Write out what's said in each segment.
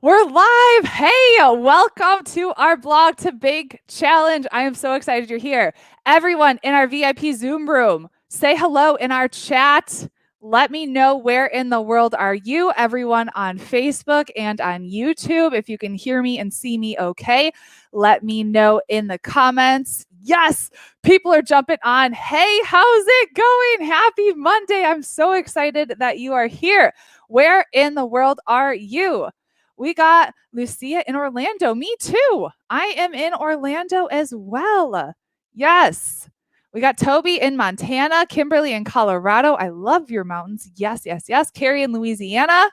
We're live. Hey, welcome to our Blog to Bank Challenge. I am so excited you're here. Everyone in our VIP Zoom room, say hello in our chat. Let me know where in the world are you, everyone on Facebook and on YouTube. If you can hear me and see me okay, let me know in the comments. Yes, people are jumping on. Hey, how's it going? Happy Monday. I'm so excited that you are here. Where in the world are you? We got Lucia in Orlando. Me too. I am in Orlando as well. Yes. We got Toby in Montana, Kimberly in Colorado. I love your mountains. Yes, yes, yes. Carrie in Louisiana.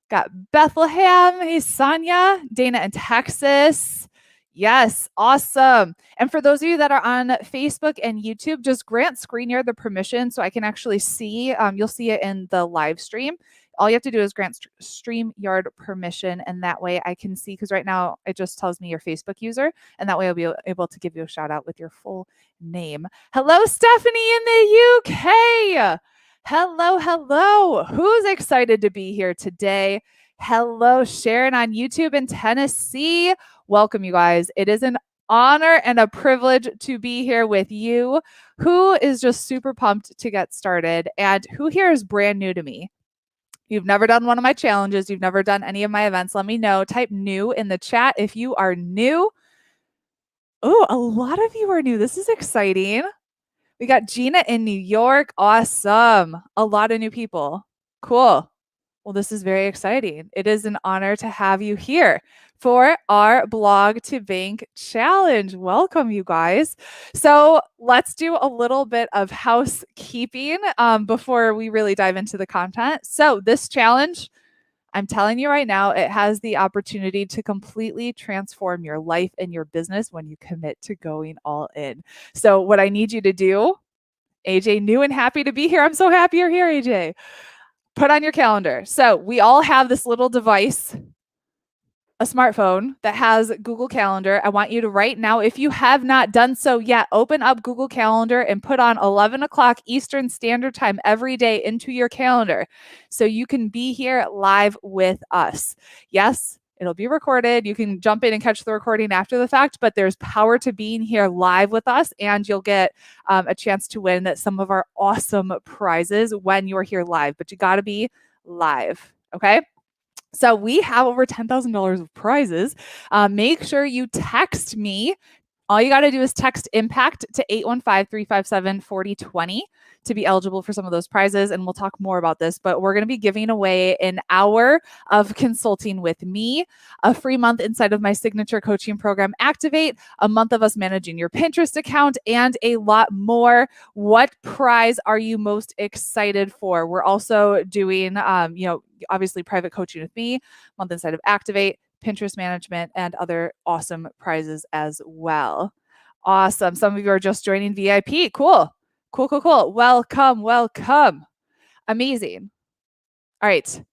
Got Bethlehem. Hey, Sonia. Dana in Texas. Yes, awesome. And for those of you that are on Facebook and YouTube, just grant ScreenYard the permission so I can actually see. You'll see it in the live stream. All you have to do is grant StreamYard permission, and that way I can see, because right now it just tells me your Facebook user, and that way I'll be able to give you a shout out with your full name. Hello, Stephanie in the UK. Hello. Who's excited to be here today? Hello, Sharon on YouTube in Tennessee. Welcome, you guys. It is an honor and a privilege to be here with you. Who is just super pumped to get started, and who here is brand new to me? You've never done one of my challenges. You've never done any of my events. Let me know. Type new in the chat if you are new. Oh, a lot of you are new. This is exciting. We got Gina in New York. Awesome. A lot of new people. Cool. Well, this is very exciting. It is an honor to have you here for our Blog to Bank Challenge. Welcome, you guys. So let's do a little bit of housekeeping before we really dive into the content. So this challenge, I'm telling you right now, it has the opportunity to completely transform your life and your business when you commit to going all in. So what I need you to do, AJ, new and happy to be here. I'm so happy you're here, AJ. Put on your calendar. So we all have this little device, a smartphone that has Google Calendar. I want you to right now, if you have not done so yet, open up Google Calendar and put on 11 o'clock Eastern Standard Time every day into your calendar so you can be here live with us. Yes, it'll be recorded. You can jump in and catch the recording after the fact, but there's power to being here live with us, and you'll get a chance to win some of our awesome prizes when you're here live, but you got to be live. Okay. So we have over $10,000 of prizes. Make sure you text me. All you got to do is text IMPACT to 815-357-4020 to be eligible for some of those prizes. And we'll talk more about this, but we're going to be giving away an hour of consulting with me, a free month inside of my signature coaching program, Activate, a month of us managing your Pinterest account, and a lot more. What prize are you most excited for? We're also doing, obviously private coaching with me, month inside of Activate, Pinterest management, and other awesome prizes as well. Awesome. Some of you are just joining VIP. Cool. Welcome. Amazing. All right.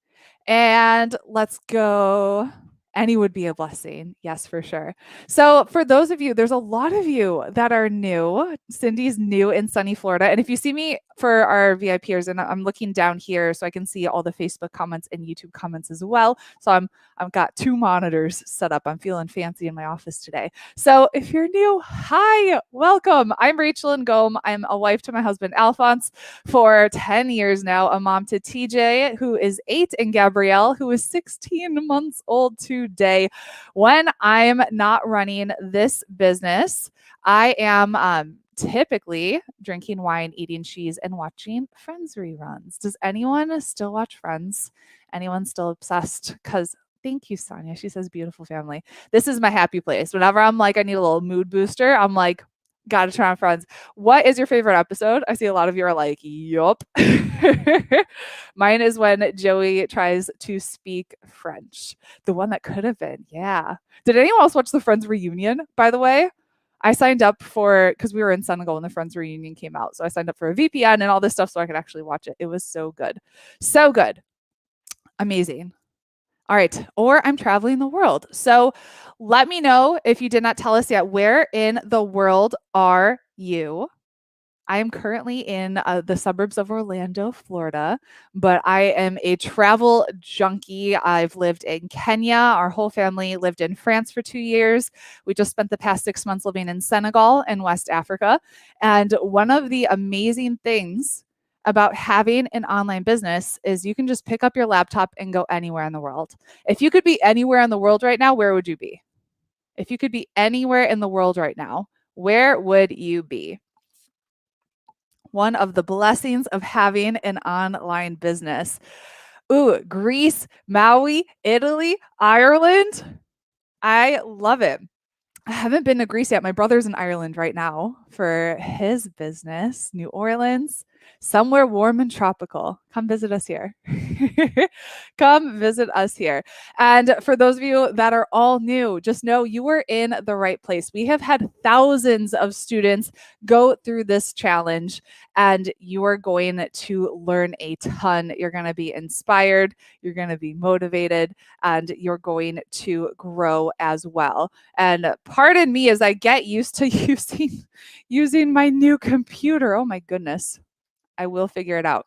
And let's go. Any would be a blessing. Yes, for sure. So for those of you, there's a lot of you that are new. Cindy's new in sunny Florida. And if you see me for our VIPers, and I'm looking down here so I can see all the Facebook comments and YouTube comments as well. So I've got two monitors set up. I'm feeling fancy in my office today. So if you're new, hi, welcome. I'm Rachel and Gome. I'm a wife to my husband, Alphonse, for 10 years now, a mom to TJ, who is 8, and Gabrielle, who is 16 months old today. When I'm not running this business, I am typically drinking wine, eating cheese, and watching Friends reruns. Does anyone still watch Friends? Anyone still obsessed? Because thank you, Sonia. She says, beautiful family. This is my happy place. Whenever I'm like, I need a little mood booster, I'm like, gotta turn on Friends. What is your favorite episode? I see a lot of you are like, yup. Mine is when Joey tries to speak French. The one that could have been. Yeah. Did anyone else watch the Friends reunion, by the way? I signed up because we were in Senegal when the Friends reunion came out. So I signed up for a VPN and all this stuff so I could actually watch it. It was so good. So good. Amazing. All right. Or I'm traveling the world. So let me know if you did not tell us yet, where in the world are you? I am currently in the suburbs of Orlando, Florida, but I am a travel junkie. I've lived in Kenya. Our whole family lived in France for 2 years. We just spent the past 6 months living in Senegal in West Africa. And one of the amazing things about having an online business is you can just pick up your laptop and go anywhere in the world. If you could be anywhere in the world right now, where would you be? If you could be anywhere in the world right now, where would you be? One of the blessings of having an online business. Ooh, Greece, Maui, Italy, Ireland. I love it. I haven't been to Greece yet. My brother's in Ireland right now for his business, New Orleans, somewhere warm and tropical. Come visit us here. Come visit us here. And for those of you that are all new, just know you are in the right place. We have had thousands of students go through this challenge, and you are going to learn a ton. You're going to be inspired, you're going to be motivated, and you're going to grow as well. And pardon me as I get used to using my new computer. Oh my goodness. I will figure it out.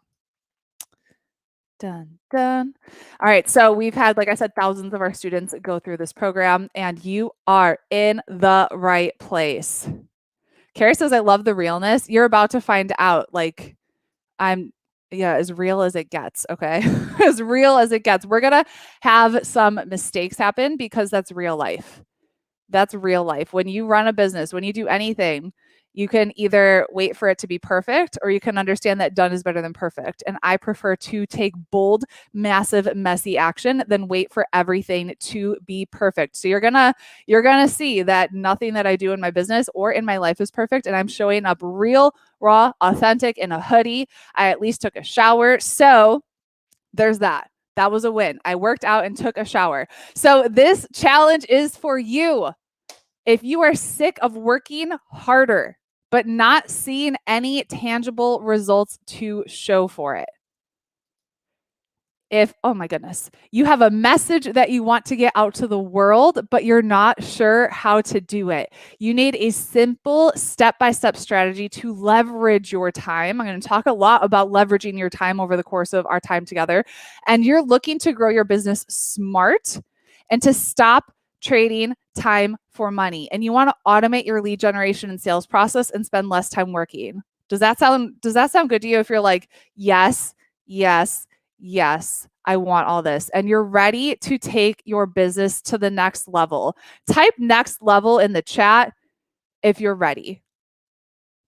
Dun, dun. All right. So we've had, like I said, thousands of our students go through this program, and you are in the right place. Carrie says, I love the realness. You're about to find out. Like, as real as it gets. Okay. As real as it gets. We're going to have some mistakes happen because that's real life. That's real life. When you run a business, when you do anything, you can either wait for it to be perfect or you can understand that done is better than perfect. And I prefer to take bold, massive, messy action than wait for everything to be perfect. So you're going to see that nothing that I do in my business or in my life is perfect, and I'm showing up real, raw, authentic in a hoodie. I at least took a shower. So there's that. That was a win. I worked out and took a shower. So this challenge is for you. If you are sick of working harder, but not seeing any tangible results to show for it. Oh my goodness, you have a message that you want to get out to the world, but you're not sure how to do it. You need a simple step-by-step strategy to leverage your time. I'm going to talk a lot about leveraging your time over the course of our time together. And you're looking to grow your business smart and to stop trading time for money. And you want to automate your lead generation and sales process and spend less time working. Does that sound good to you? If you're like, yes, I want all this, and you're ready to take your business to the next level, type next level in the chat if you're ready.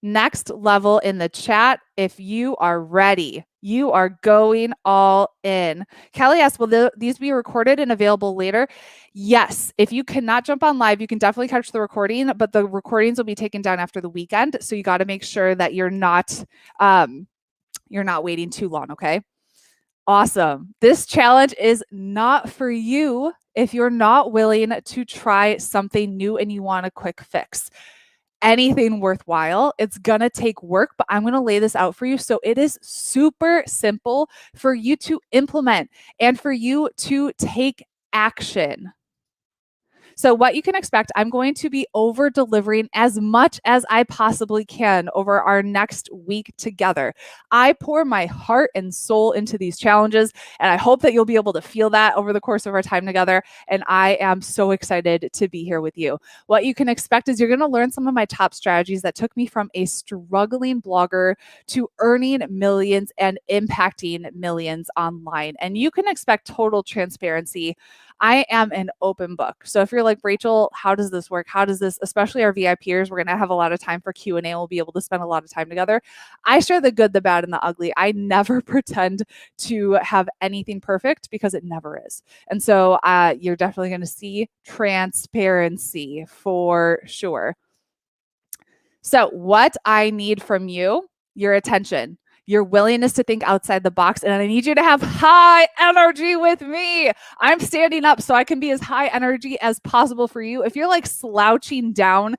Next level in the chat if you are ready. You are going all in. Kelly asks, will these be recorded and available later? Yes. If you cannot jump on live, you can definitely catch the recording, but the recordings will be taken down after the weekend. So you got to make sure that you're not waiting too long. Okay. Awesome. This challenge is not for you if you're not willing to try something new and you want a quick fix. Anything worthwhile, it's going to take work, but I'm going to lay this out for you. So it is super simple for you to implement and for you to take action. So what you can expect, I'm going to be over delivering as much as I possibly can over our next week together. I pour my heart and soul into these challenges, and I hope that you'll be able to feel that over the course of our time together. And I am so excited to be here with you. What you can expect is you're going to learn some of my top strategies that took me from a struggling blogger to earning millions and impacting millions online. And you can expect total transparency. I am an open book. So if you're like, Rachel, how does this work? How does this, especially our VIPers, we're going to have a lot of time for Q&A. We'll be able to spend a lot of time together. I share the good, the bad, and the ugly. I never pretend to have anything perfect because it never is. And so you're definitely going to see transparency for sure. So what I need from you, your attention, your willingness to think outside the box, and I need you to have high energy with me. I'm standing up so I can be as high energy as possible for you. If you're like slouching down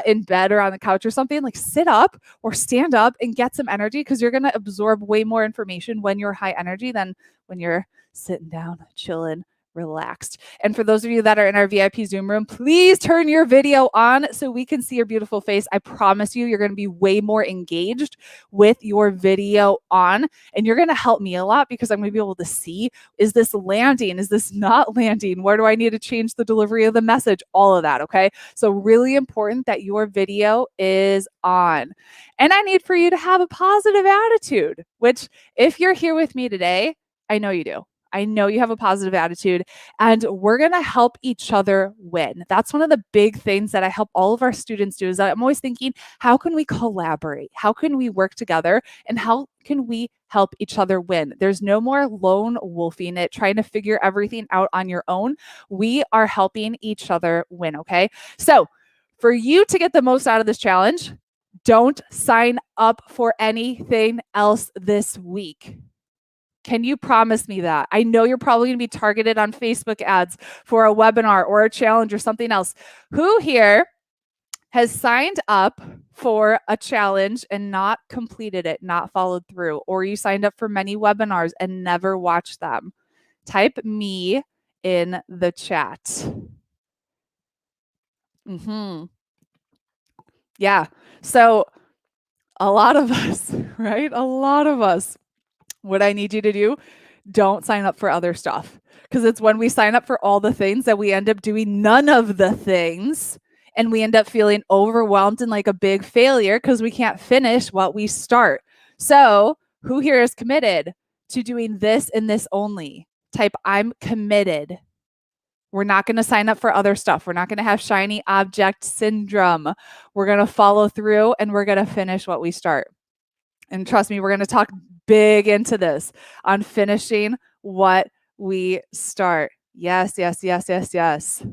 in bed or on the couch or something, like sit up or stand up and get some energy, because you're going to absorb way more information when you're high energy than when you're sitting down, chilling, relaxed. And for those of you that are in our VIP Zoom room, please turn your video on so we can see your beautiful face. I promise you, you're going to be way more engaged with your video on, and you're going to help me a lot because I'm going to be able to see, is this landing? Is this not landing? Where do I need to change the delivery of the message? All of that, okay? So really important that your video is on. And I need for you to have a positive attitude, which if you're here with me today, I know you do. I know you have a positive attitude, and we're going to help each other win. That's one of the big things that I help all of our students do is that I'm always thinking, how can we collaborate? How can we work together? And how can we help each other win? There's no more lone wolfing it, trying to figure everything out on your own. We are helping each other win, okay? So for you to get the most out of this challenge, don't sign up for anything else this week. Can you promise me that? I know you're probably going to be targeted on Facebook ads for a webinar or a challenge or something else. Who here has signed up for a challenge and not completed it, not followed through, or you signed up for many webinars and never watched them? Type me in the chat. Yeah. So a lot of us, right? A lot of us. What I need you to do, don't sign up for other stuff, because it's when we sign up for all the things that we end up doing none of the things, and we end up feeling overwhelmed and like a big failure because we can't finish what we start. So who here is committed to doing this and this only? Type I'm committed. We're not going to sign up for other stuff. We're not going to have shiny object syndrome. We're going to follow through and we're going to finish what we start. And trust me, we're going to talk big into this on finishing what we start. Yes, yes, yes, yes, yes.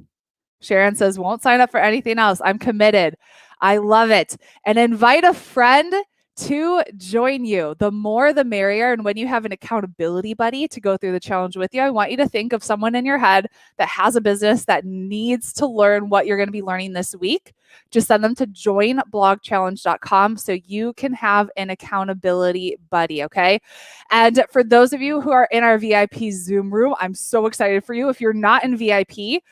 Sharon says, won't sign up for anything else. I'm committed. I love it. And invite a friend to join you. The more, the merrier. And when you have an accountability buddy to go through the challenge with you, I want you to think of someone in your head that has a business that needs to learn what you're going to be learning this week. Just send them to joinblogchallenge.com so you can have an accountability buddy, okay? And for those of you who are in our VIP Zoom room, I'm so excited for you. If you're not in VIP,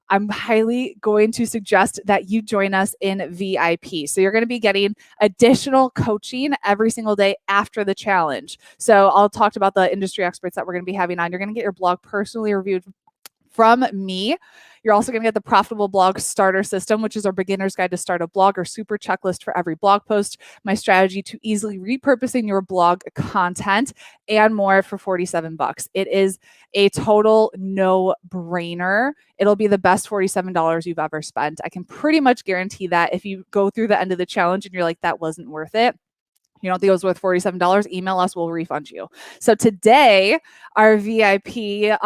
I'm highly going to suggest that you join us in VIP. So you're going to be getting additional coaching every single day after the challenge. So I'll talk about the industry experts that we're going to be having on. You're going to get your blog personally reviewed from me. You're also going to get the Profitable Blog Starter System, which is our beginner's guide to start a blog, or super checklist for every blog post, my strategy to easily repurposing your blog content, and more for $47. It is a total no-brainer. It'll be the best $47 you've ever spent. I can pretty much guarantee that if you go through the end of the challenge and you're like, that wasn't worth it, you don't think it was worth $47, email us, we'll refund you. So today, our VIP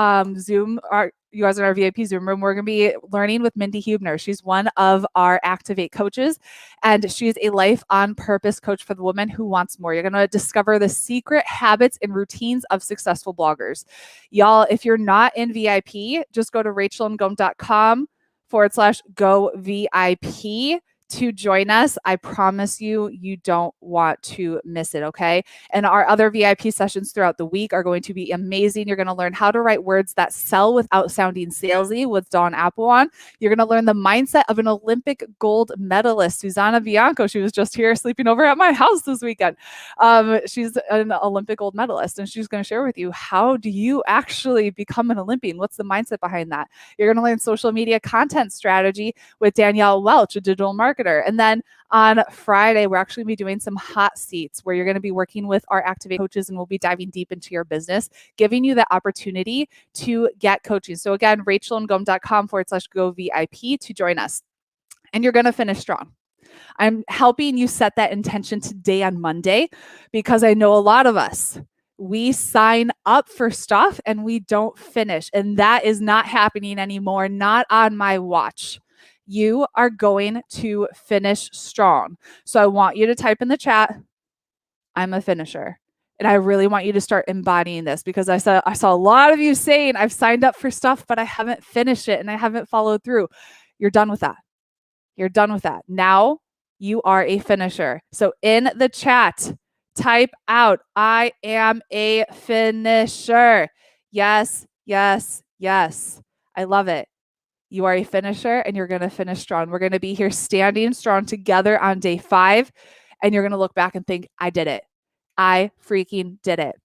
you guys in our VIP Zoom room, we're going to be learning with Mindy Hubner. She's one of our Activate coaches, and she's a life on purpose coach for the woman who wants more. You're going to discover the secret habits and routines of successful bloggers. Y'all, if you're not in VIP, just go to rachelandgome.com/go VIP to join us. I promise you, you don't want to miss it, okay? And our other VIP sessions throughout the week are going to be amazing. You're going to learn how to write words that sell without sounding salesy with Dawn Applewan. You're going to learn the mindset of an Olympic gold medalist, Susanna Bianco. She was just here sleeping over at my house this weekend. She's an Olympic gold medalist, and she's going to share with you, how do you actually become an Olympian? What's the mindset behind that? You're going to learn social media content strategy with Danielle Welch, a digital marketer. And then on Friday, we're actually going to be doing some hot seats where you're going to be working with our Activate coaches, and we'll be diving deep into your business, giving you the opportunity to get coaching. So again, rachelandgome.com/go VIP to join us. And you're going to finish strong. I'm helping you set that intention today on Monday, because I know a lot of us, we sign up for stuff and we don't finish. And that is not happening anymore, not on my watch. You are going to finish strong. So I want you to type in the chat, I'm a finisher. And I really want you to start embodying this, because I saw a lot of you saying, I've signed up for stuff, but I haven't finished it and I haven't followed through. You're done with that. You're done with that. Now you are a finisher. So in the chat, type out, I am a finisher. Yes, yes, Yes, I love it. You are a finisher and you're going to finish strong. We're going to be here standing strong together on day 5. And you're going to look back and think, I did it. I freaking did it.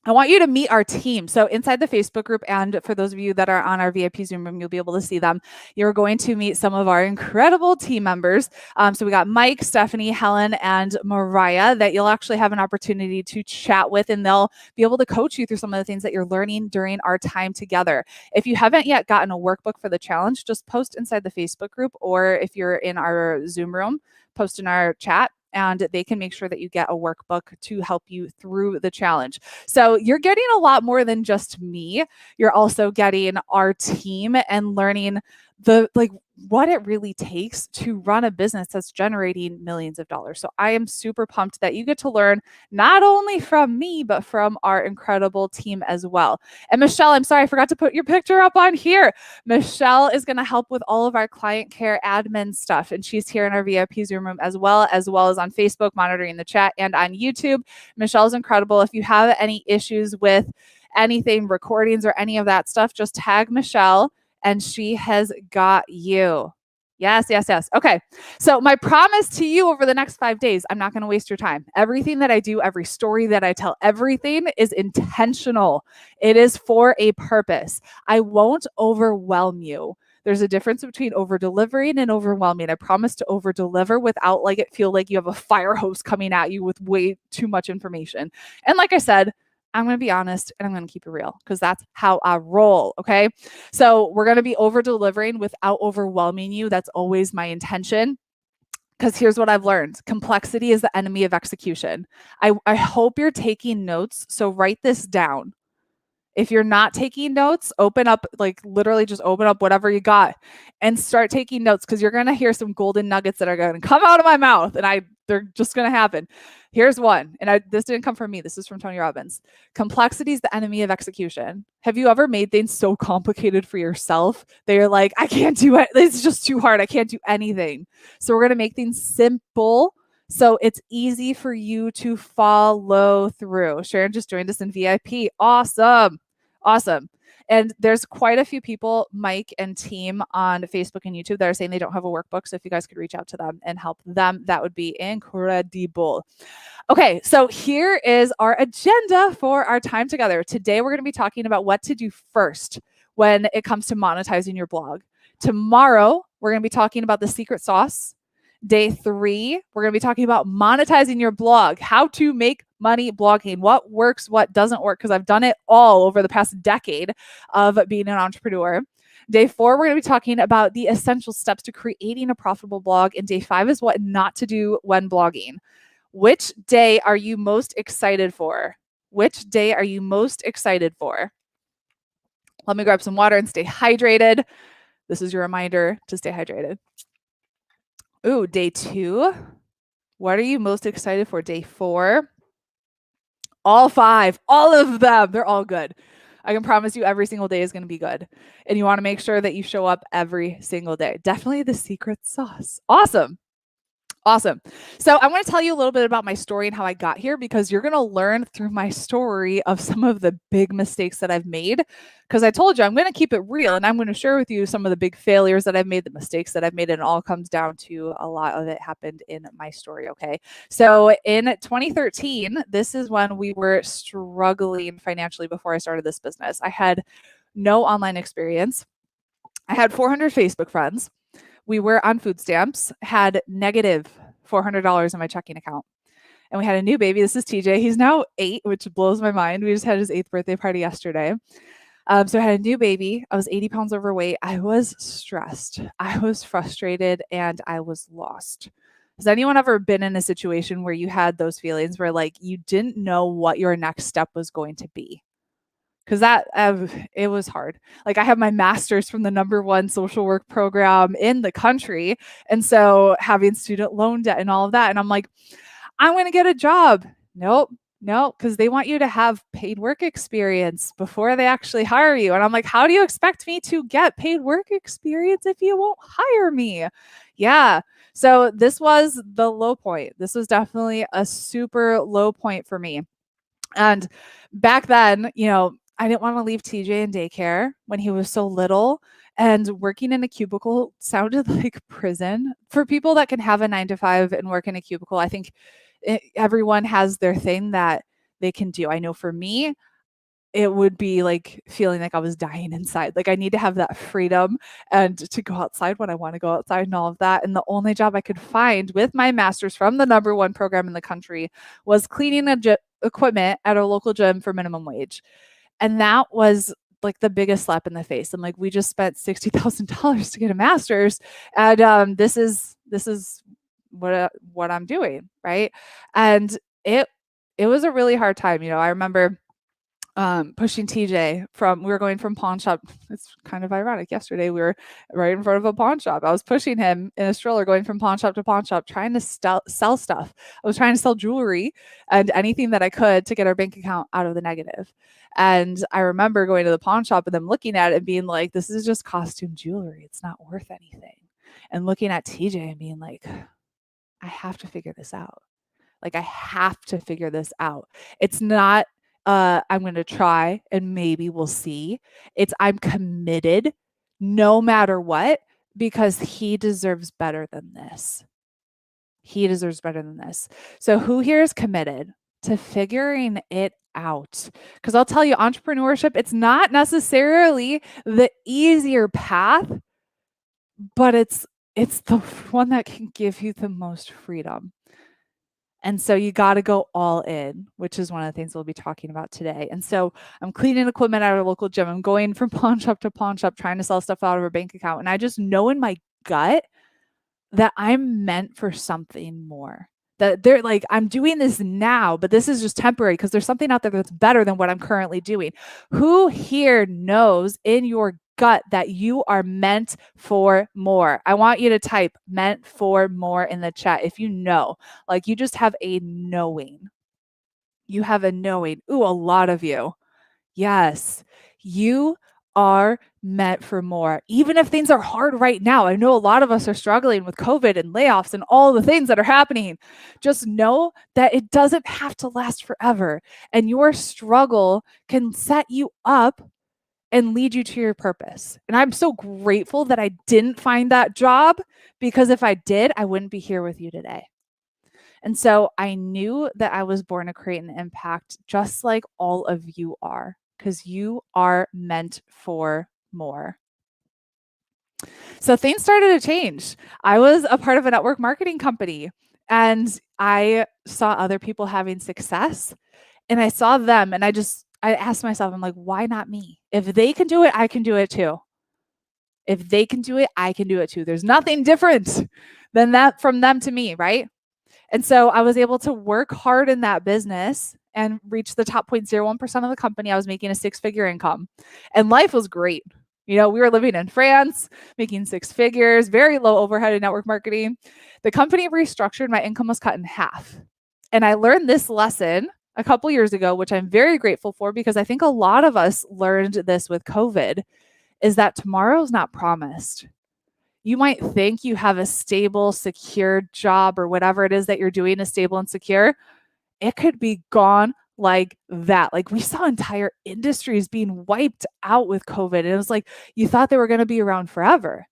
I want you to meet our team. So inside the Facebook group, and for those of you that are on our VIP Zoom room, you'll be able to see them. You're going to meet some of our incredible team members. So we got Mike, Stephanie, Helen, and Mariah that you'll actually have an opportunity to chat with, and they'll be able to coach you through some of the things that you're learning during our time together. If you haven't yet gotten a workbook for the challenge, just post inside the Facebook group, or if you're in our Zoom room, post in our chat, and they can make sure that you get a workbook to help you through the challenge. So you're getting a lot more than just me. You're also getting our team and learning what it really takes to run a business that's generating millions of dollars. So I am super pumped that you get to learn not only from me, but from our incredible team as well. And Michelle, I'm sorry, I forgot to put your picture up on here. Michelle is going to help with all of our client care admin stuff. And she's here in our VIP Zoom room as well as on Facebook, monitoring the chat, and on YouTube. Michelle's incredible. If you have any issues with anything, recordings or any of that stuff, just tag Michelle and she has got you. Yes. Okay. So my promise to you over the next 5 days, I'm not going to waste your time. Everything that I do, every story that I tell, everything is intentional. It is for a purpose. I won't overwhelm you. There's a difference between over-delivering and overwhelming. I promise to over-deliver without it feel like you have a fire hose coming at you with way too much information. And like I said, I'm going to be honest and I'm going to keep it real because that's how I roll. Okay. So we're going to be over delivering without overwhelming you. That's always my intention. Because here's what I've learned. Complexity is the enemy of execution. I hope you're taking notes. So write this down. If you're not taking notes, open up, literally just open up whatever you got and start taking notes, because you're going to hear some golden nuggets that are going to come out of my mouth, and they're just going to happen. Here's one, and this didn't come from me. This is from Tony Robbins. Complexity is the enemy of execution. Have you ever made things so complicated for yourself that you're like, I can't do it. It's just too hard. I can't do anything. So we're going to make things simple, so it's easy for you to follow through. Sharon just joined us in VIP. Awesome. And there's quite a few people, Mike and team on Facebook and YouTube, that are saying they don't have a workbook. So if you guys could reach out to them and help them, that would be incredible. Okay, so here is our agenda for our time together. Today, we're going to be talking about what to do first when it comes to monetizing your blog. Tomorrow, we're going to be talking about the secret sauce. Day 3, we're going to be talking about monetizing your blog, how to make money blogging, what works, what doesn't work, because I've done it all over the past decade of being an entrepreneur. Day 4, we're going to be talking about the essential steps to creating a profitable blog. And day 5 is what not to do when blogging. Which day are you most excited for? Which day are you most excited for? Let me grab some water and stay hydrated. This is your reminder to stay hydrated. Ooh, day 2. What are you most excited for? Day 4. All 5, all of them, they're all good. I can promise you every single day is going to be good. And you want to make sure that you show up every single day. Definitely the secret sauce. Awesome. So I want to tell you a little bit about my story and how I got here, because you're going to learn through my story of some of the big mistakes that I've made. Because I told you I'm going to keep it real, and I'm going to share with you some of the big failures that I've made, the mistakes that I've made, and it all comes down to a lot of it happened in my story. Okay. So in 2013, this is when we were struggling financially before I started this business. I had no online experience. I had 400 Facebook friends. We were on food stamps, had negative $400 in my checking account. And we had a new baby. This is TJ. He's now 8, which blows my mind. We just had his 8th birthday party yesterday. So I had a new baby. I was 80 pounds overweight. I was stressed. I was frustrated, and I was lost. Has anyone ever been in a situation where you had those feelings where you didn't know what your next step was going to be? Because it was hard. I have my master's from the #1 social work program in the country. And so having student loan debt and all of that. And I'm like, I'm going to get a job. Nope, because they want you to have paid work experience before they actually hire you. And I'm like, how do you expect me to get paid work experience if you won't hire me? Yeah. So this was the low point. This was definitely a super low point for me. And back then, I didn't want to leave TJ in daycare when he was so little. And working in a cubicle sounded like prison. For people that can have a 9 to 5 and work in a cubicle, I think everyone has their thing that they can do. I know for me, it would be like feeling like I was dying inside. Like I need to have that freedom and to go outside when I want to go outside and all of that. And the only job I could find with my master's from the #1 program in the country was cleaning equipment at a local gym for minimum wage. And that was like the biggest slap in the face. I'm like, we just spent $60,000 to get a master's, and this is what I'm doing, right? And it was a really hard time. I remember pushing TJ we were going from pawn shop. It's kind of ironic. Yesterday we were right in front of a pawn shop. I was pushing him in a stroller going from pawn shop to pawn shop, trying to sell stuff. I was trying to sell jewelry and anything that I could to get our bank account out of the negative. And I remember going to the pawn shop and them looking at it and being like, this is just costume jewelry. It's not worth anything. And looking at TJ and being like, I have to figure this out. Like, I have to figure this out. It's not, I'm going to try and maybe we'll see. It's I'm committed no matter what, because he deserves better than this. He deserves better than this. So who here is committed to figuring it out? Because I'll tell you, entrepreneurship, it's not necessarily the easier path, but it's the one that can give you the most freedom. And so you got to go all in, which is one of the things we'll be talking about today. And so I'm cleaning equipment at our local gym. I'm going from pawn shop to pawn shop, trying to sell stuff out of our bank account. And I just know in my gut that I'm meant for something more. That they're like, I'm doing this now, but this is just temporary because there's something out there that's better than what I'm currently doing. Who here knows in your gut that you are meant for more? I want you to type meant for more in the chat if you know. Like, you just have a knowing. You have a knowing. Ooh, a lot of you. Yes, you are meant for more. Even if things are hard right now, I know a lot of us are struggling with COVID and layoffs and all the things that are happening. Just know that it doesn't have to last forever. And your struggle can set you up and lead you to your purpose. And I'm so grateful that I didn't find that job, because if I did, I wouldn't be here with you today. And so I knew that I was born to create an impact, just like all of you are, because you are meant for more. So things started to change. I was a part of a network marketing company, and I saw other people having success, and I saw them, and I asked myself, I'm like, why not me? If they can do it, I can do it too. If they can do it, I can do it too. There's nothing different than that from them to me, right? And so I was able to work hard in that business and reach the top 0.01% of the company. I was making a 6-figure income, and life was great. We were living in France, making 6 figures, very low overhead in network marketing. The company restructured, my income was cut in half. And I learned this lesson a couple years ago, which I'm very grateful for, because I think a lot of us learned this with COVID, is that tomorrow's not promised. You might think you have a stable, secure job, or whatever it is that you're doing is stable and secure. It could be gone like that. Like, we saw entire industries being wiped out with COVID. And it was like, you thought they were going to be around forever.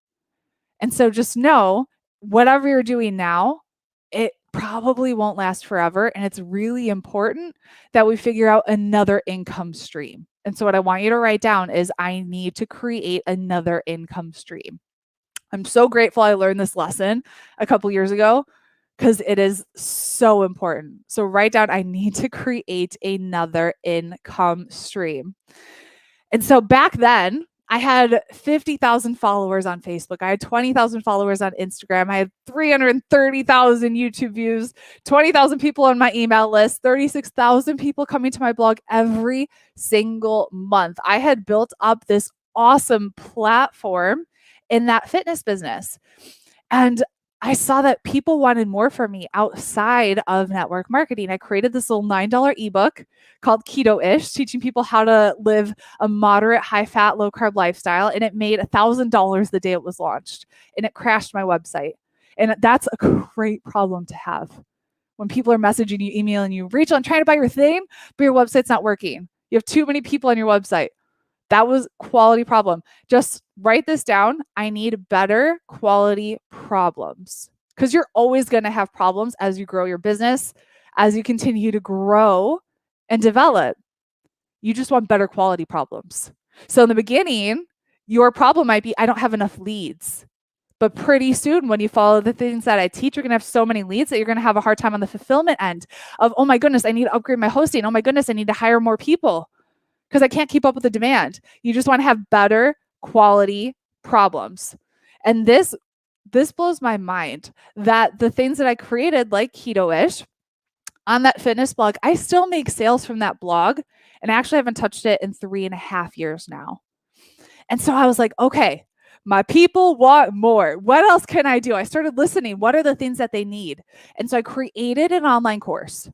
And so just know, whatever you're doing now, it probably won't last forever. And it's really important that we figure out another income stream. And so what I want you to write down is, I need to create another income stream. I'm so grateful I learned this lesson a couple years ago, because it is so important. So write down, I need to create another income stream. And so back then, I had 50,000 followers on Facebook. I had 20,000 followers on Instagram. I had 330,000 YouTube views, 20,000 people on my email list, 36,000 people coming to my blog every single month. I had built up this awesome platform in that fitness business. And I saw that people wanted more from me outside of network marketing. I created this little $9 ebook called Keto-ish, teaching people how to live a moderate, high-fat, low-carb lifestyle. And it made $1,000 the day it was launched. And it crashed my website. And that's a great problem to have. When people are messaging you, emailing you, Rachel, I'm trying to buy your thing, but your website's not working. You have too many people on your website. That was quality problem. Just write this down. I need better quality problems, because you're always going to have problems as you grow your business, as you continue to grow and develop. You just want better quality problems. So in the beginning, your problem might be, I don't have enough leads. But pretty soon, when you follow the things that I teach, you're going to have so many leads that you're going to have a hard time on the fulfillment end of, oh my goodness, I need to upgrade my hosting. Oh my goodness, I need to hire more people because I can't keep up with the demand. You just want to have better quality problems. And this blows my mind that the things that I created, like Keto-ish, on that fitness blog, I still make sales from that blog. And I actually haven't touched it in 3.5 years now. And so I was like, okay, my people want more. What else can I do? I started listening. What are the things that they need? And so I created an online course,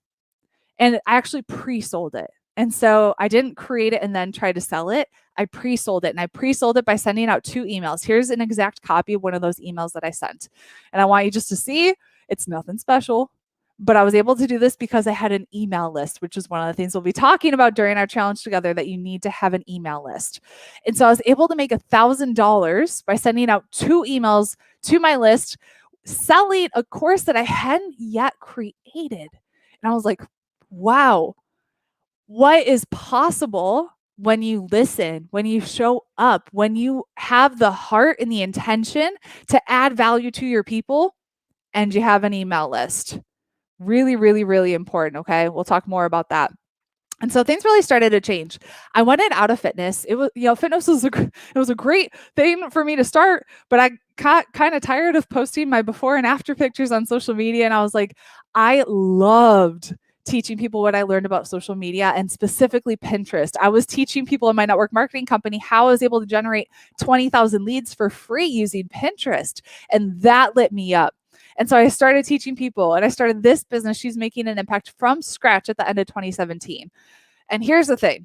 and I actually pre-sold it. And so I didn't create it and then try to sell it. I pre-sold it, and I pre-sold it by sending out 2 emails. Here's an exact copy of one of those emails that I sent. And I want you just to see, it's nothing special. But I was able to do this because I had an email list, which is one of the things we'll be talking about during our challenge together, that you need to have an email list. And so I was able to make $1,000 by sending out 2 emails to my list, selling a course that I hadn't yet created. And I was like, wow, what is possible when you listen, when you show up, when you have the heart and the intention to add value to your people, and you have an email list. Really, really, really important. Okay. We'll talk more about that. And so things really started to change. I went in out of fitness. It was, fitness was it was a great thing for me to start, but I got kind of tired of posting my before and after pictures on social media. And I was like, I loved teaching people what I learned about social media, and specifically Pinterest. I was teaching people in my network marketing company how I was able to generate 20,000 leads for free using Pinterest. And that lit me up. And so I started teaching people, and I started this business. She's making an impact from scratch at the end of 2017. And here's the thing.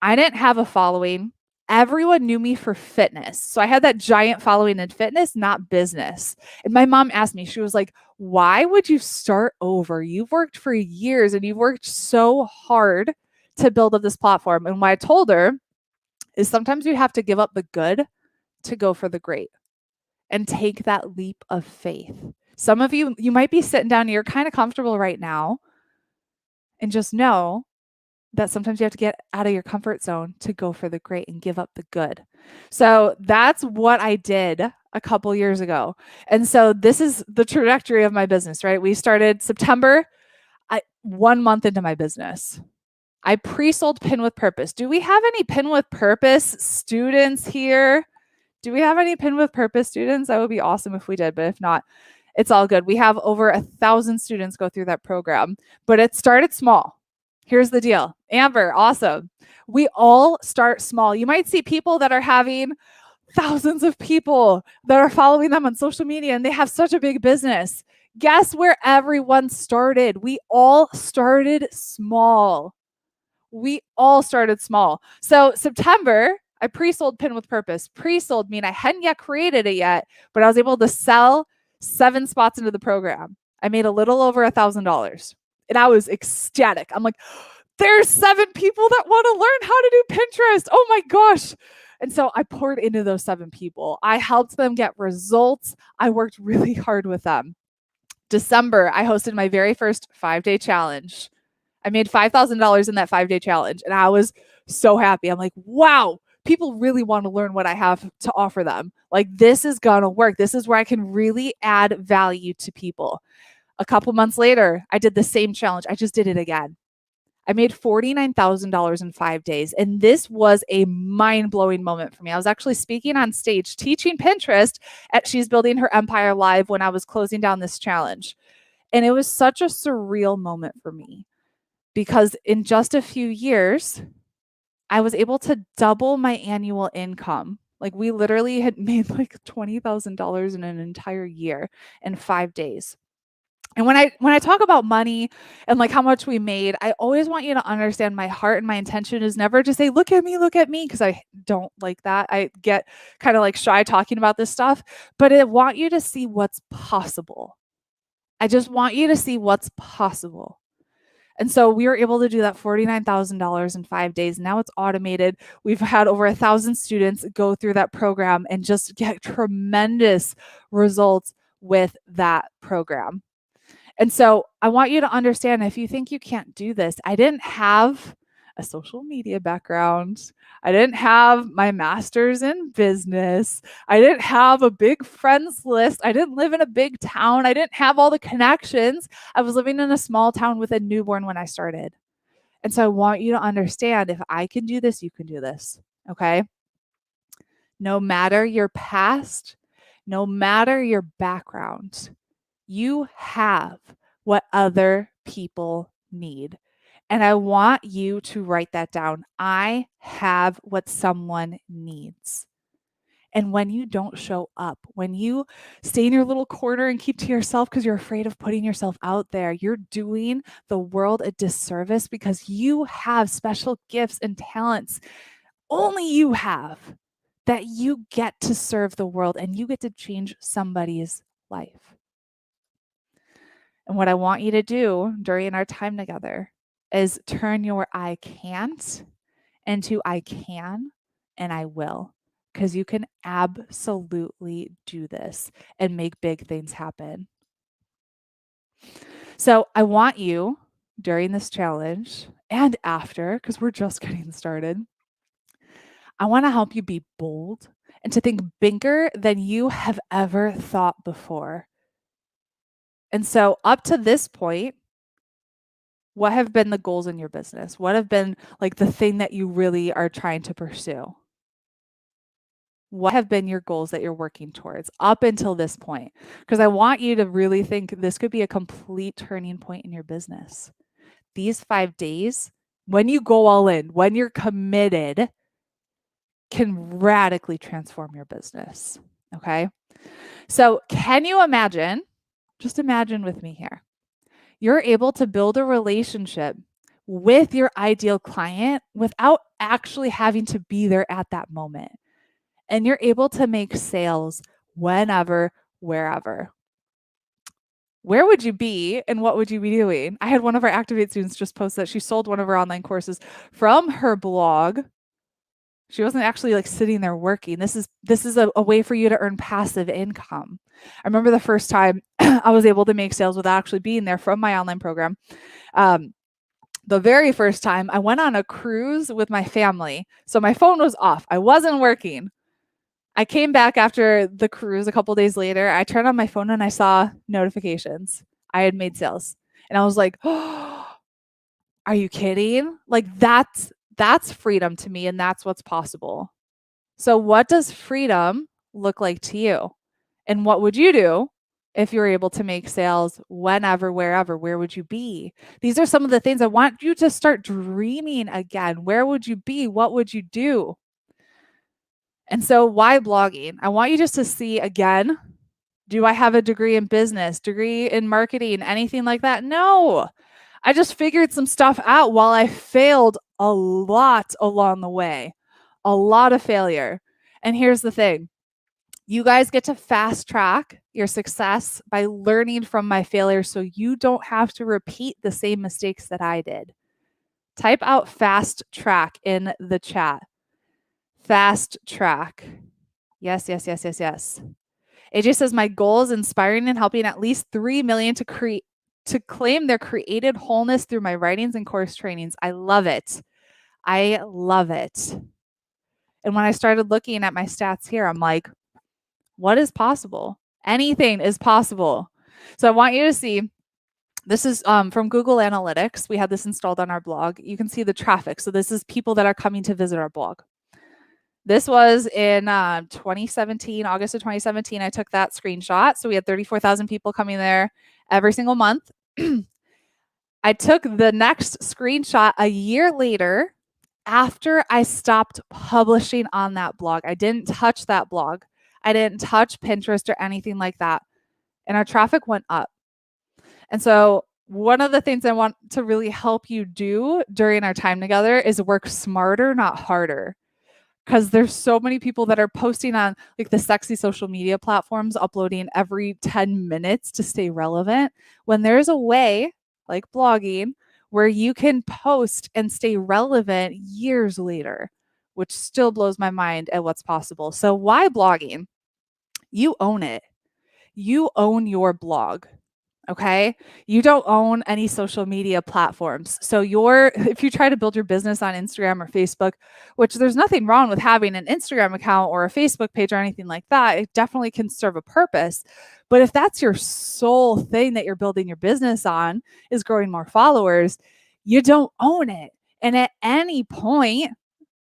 I didn't have a following. Everyone knew me for fitness. So I had that giant following in fitness, not business. And my mom asked me, she was like, why would you start over? You've worked for years and you've worked so hard to build up this platform. And what I told her is sometimes you have to give up the good to go for the great and take that leap of faith. Some of you might be sitting down and you're kind of comfortable right now, and just know that sometimes you have to get out of your comfort zone to go for the great and give up the good. So that's what I did a couple years ago. And so this is the trajectory of my business, right? We started September, 1 month into my business. I pre-sold Pin with Purpose. Do we have any Pin with Purpose students here? Do we have any Pin with Purpose students? That would be awesome if we did, but if not, it's all good. We have over 1,000 students go through that program, but it started small. Here's the deal. Amber, awesome. We all start small. You might see people that are having thousands of people that are following them on social media, and they have such a big business. Guess where everyone started? We all started small. We all started small. So September, I pre-sold Pin with Purpose. Pre-sold mean I hadn't yet created it yet, but I was able to sell 7 spots into the program. I made a little over $1,000, and I was ecstatic. I'm like, there's 7 people that want to learn how to do Pinterest. Oh my gosh. And so I poured into those 7 people. I helped them get results. I worked really hard with them. December, I hosted my very first 5-day challenge. I made $5,000 in that 5-day challenge, and I was so happy. I'm like, wow, people really want to learn what I have to offer them. Like, this is going to work. This is where I can really add value to people. A couple months later, I did the same challenge. I just did it again. I made $49,000 in 5 days. And this was a mind-blowing moment for me. I was actually speaking on stage, teaching Pinterest at She's Building Her Empire Live when I was closing down this challenge. And it was such a surreal moment for me, because in just a few years, I was able to double my annual income. Like, we literally had made like $20,000 in an entire year in 5 days. And when I talk about money and like how much we made, I always want you to understand my heart and my intention is never to say, look at me, because I don't like that. I get kind of like shy talking about this stuff, but I want you to see what's possible. I just want you to see what's possible. And so we were able to do that $49,000 in 5 days. Now it's automated. We've had over 1,000 students go through that program and just get tremendous results with that program. And so I want you to understand, if you think you can't do this, I didn't have a social media background. I didn't have my master's in business. I didn't have a big friends list. I didn't live in a big town. I didn't have all the connections. I was living in a small town with a newborn when I started. And so I want you to understand, if I can do this, you can do this. Okay? No matter your past, no matter your background, you have what other people need. And I want you to write that down. I have what someone needs. And when you don't show up, when you stay in your little corner and keep to yourself because you're afraid of putting yourself out there, you're doing the world a disservice, because you have special gifts and talents only you have, that you get to serve the world and you get to change somebody's life. And what I want you to do during our time together is turn your I can't into I can and I will, because you can absolutely do this and make big things happen. So I want you, during this challenge and after, because we're just getting started, I want to help you be bold and to think bigger than you have ever thought before. And so up to this point, what have been the goals in your business? What have been like the thing that you really are trying to pursue? What have been your goals that you're working towards up until this point? Because I want you to really think this could be a complete turning point in your business. These 5 days, when you go all in, when you're committed, can radically transform your business. Okay. So, can you imagine? Just imagine with me here. You're able to build a relationship with your ideal client without actually having to be there at that moment. And you're able to make sales whenever, wherever. Where would you be and what would you be doing? I had one of our Activate students just post that she sold one of her online courses from her blog. She wasn't actually like sitting there working. This is a way for you to earn passive income. I remember the first time I was able to make sales without actually being there from my online program. The very first time I went on a cruise with my family. So my phone was off. I wasn't working. I came back after the cruise a couple days later. I turned on my phone and I saw notifications. I had made sales. And I was like, oh, are you kidding? Like that's freedom to me, and that's what's possible. So what does freedom look like to you? And what would you do if you were able to make sales whenever, wherever? Where would you be? These are some of the things I want you to start dreaming again. Where would you be? What would you do? And so why blogging? I want you just to see again, do I have a degree in business, degree in marketing, anything like that? No. I just figured some stuff out while I failed a lot along the way, a lot of failure. And here's the thing. You guys get to fast track your success by learning from my failures so you don't have to repeat the same mistakes that I did. Type out fast track in the chat. Fast track. Yes, yes, yes, yes, yes. AJ says, my goal is inspiring and helping at least 3 million to claim their created wholeness through my writings and course trainings. I love it. I love it. And when I started looking at my stats here, I'm like, what is possible? Anything is possible. So I want you to see, this is from Google Analytics. We had this installed on our blog. You can see the traffic. So this is people that are coming to visit our blog. This was in 2017, August of 2017. I took that screenshot. So we had 34,000 people coming there every single month. I took the next screenshot a year later after I stopped publishing on that blog. I didn't touch that blog. I didn't touch Pinterest or anything like that. And our traffic went up. And so one of the things I want to really help you do during our time together is work smarter, not harder. Because there's so many people that are posting on like the sexy social media platforms, uploading every 10 minutes to stay relevant, when there's a way, like blogging, where you can post and stay relevant years later, which still blows my mind at what's possible. So why blogging? You own it. You own your blog. Okay. You don't own any social media platforms. So if you try to build your business on Instagram or Facebook, which there's nothing wrong with having an Instagram account or a Facebook page or anything like that, it definitely can serve a purpose. But if that's your sole thing that you're building your business on is growing more followers, you don't own it. And at any point,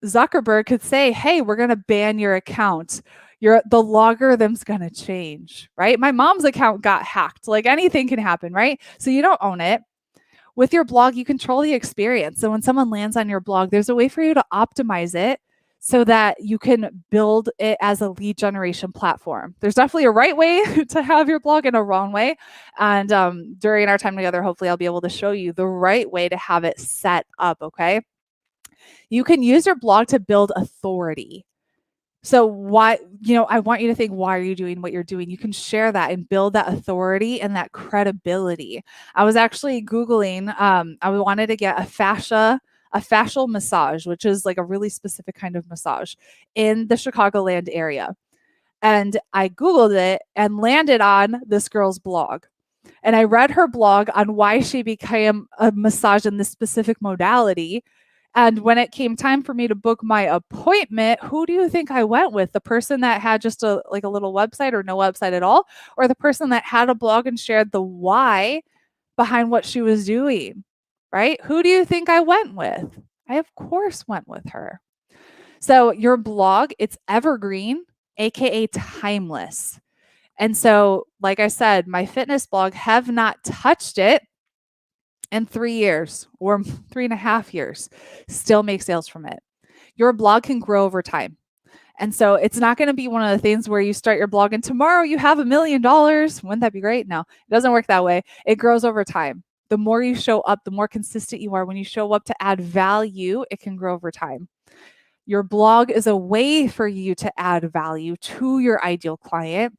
Zuckerberg could say, hey, we're going to ban your account. The logarithm's going to change, right? My mom's account got hacked. Like anything can happen, right? So you don't own it. With your blog, you control the experience. So when someone lands on your blog, there's a way for you to optimize it so that you can build it as a lead generation platform. There's definitely a right way to have your blog and a wrong way. And during our time together, hopefully I'll be able to show you the right way to have it set up, okay? You can use your blog to build authority. So I want you to think, why are you doing what you're doing? You can share that and build that authority and that credibility. I was actually Googling, I wanted to get a fascial massage, which is like a really specific kind of massage in the Chicagoland area. And I Googled it and landed on this girl's blog. And I read her blog on why she became a massage in this specific modality. And when it came time for me to book my appointment, who do you think I went with? The person that had just a little website or no website at all, or the person that had a blog and shared the why behind what she was doing, right? Who do you think I went with? I, of course, went with her. So your blog, it's evergreen, aka timeless. And so, like I said, my fitness blog, have not touched it in 3 years or 3.5 years, still make sales from it. Your blog can grow over time. And so it's not going to be one of the things where you start your blog and tomorrow you have $1 million. Wouldn't that be great? No, it doesn't work that way. It grows over time. The more you show up, the more consistent you are. When you show up to add value, it can grow over time. Your blog is a way for you to add value to your ideal client.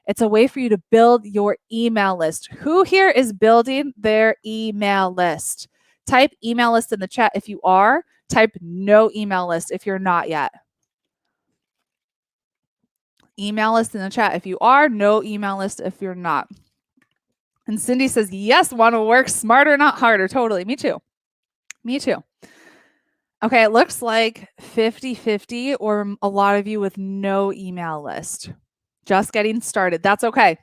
It's a way for you to build your email list. Who here is building their email list? Type email list in the chat if you are. Type no email list if you're not yet. Email list in the chat if you are. No email list if you're not. And Cindy says, yes, want to work smarter, not harder. Totally. Me too. Me too. Okay, it looks like 50-50 or a lot of you with no email list. Just getting started. That's okay.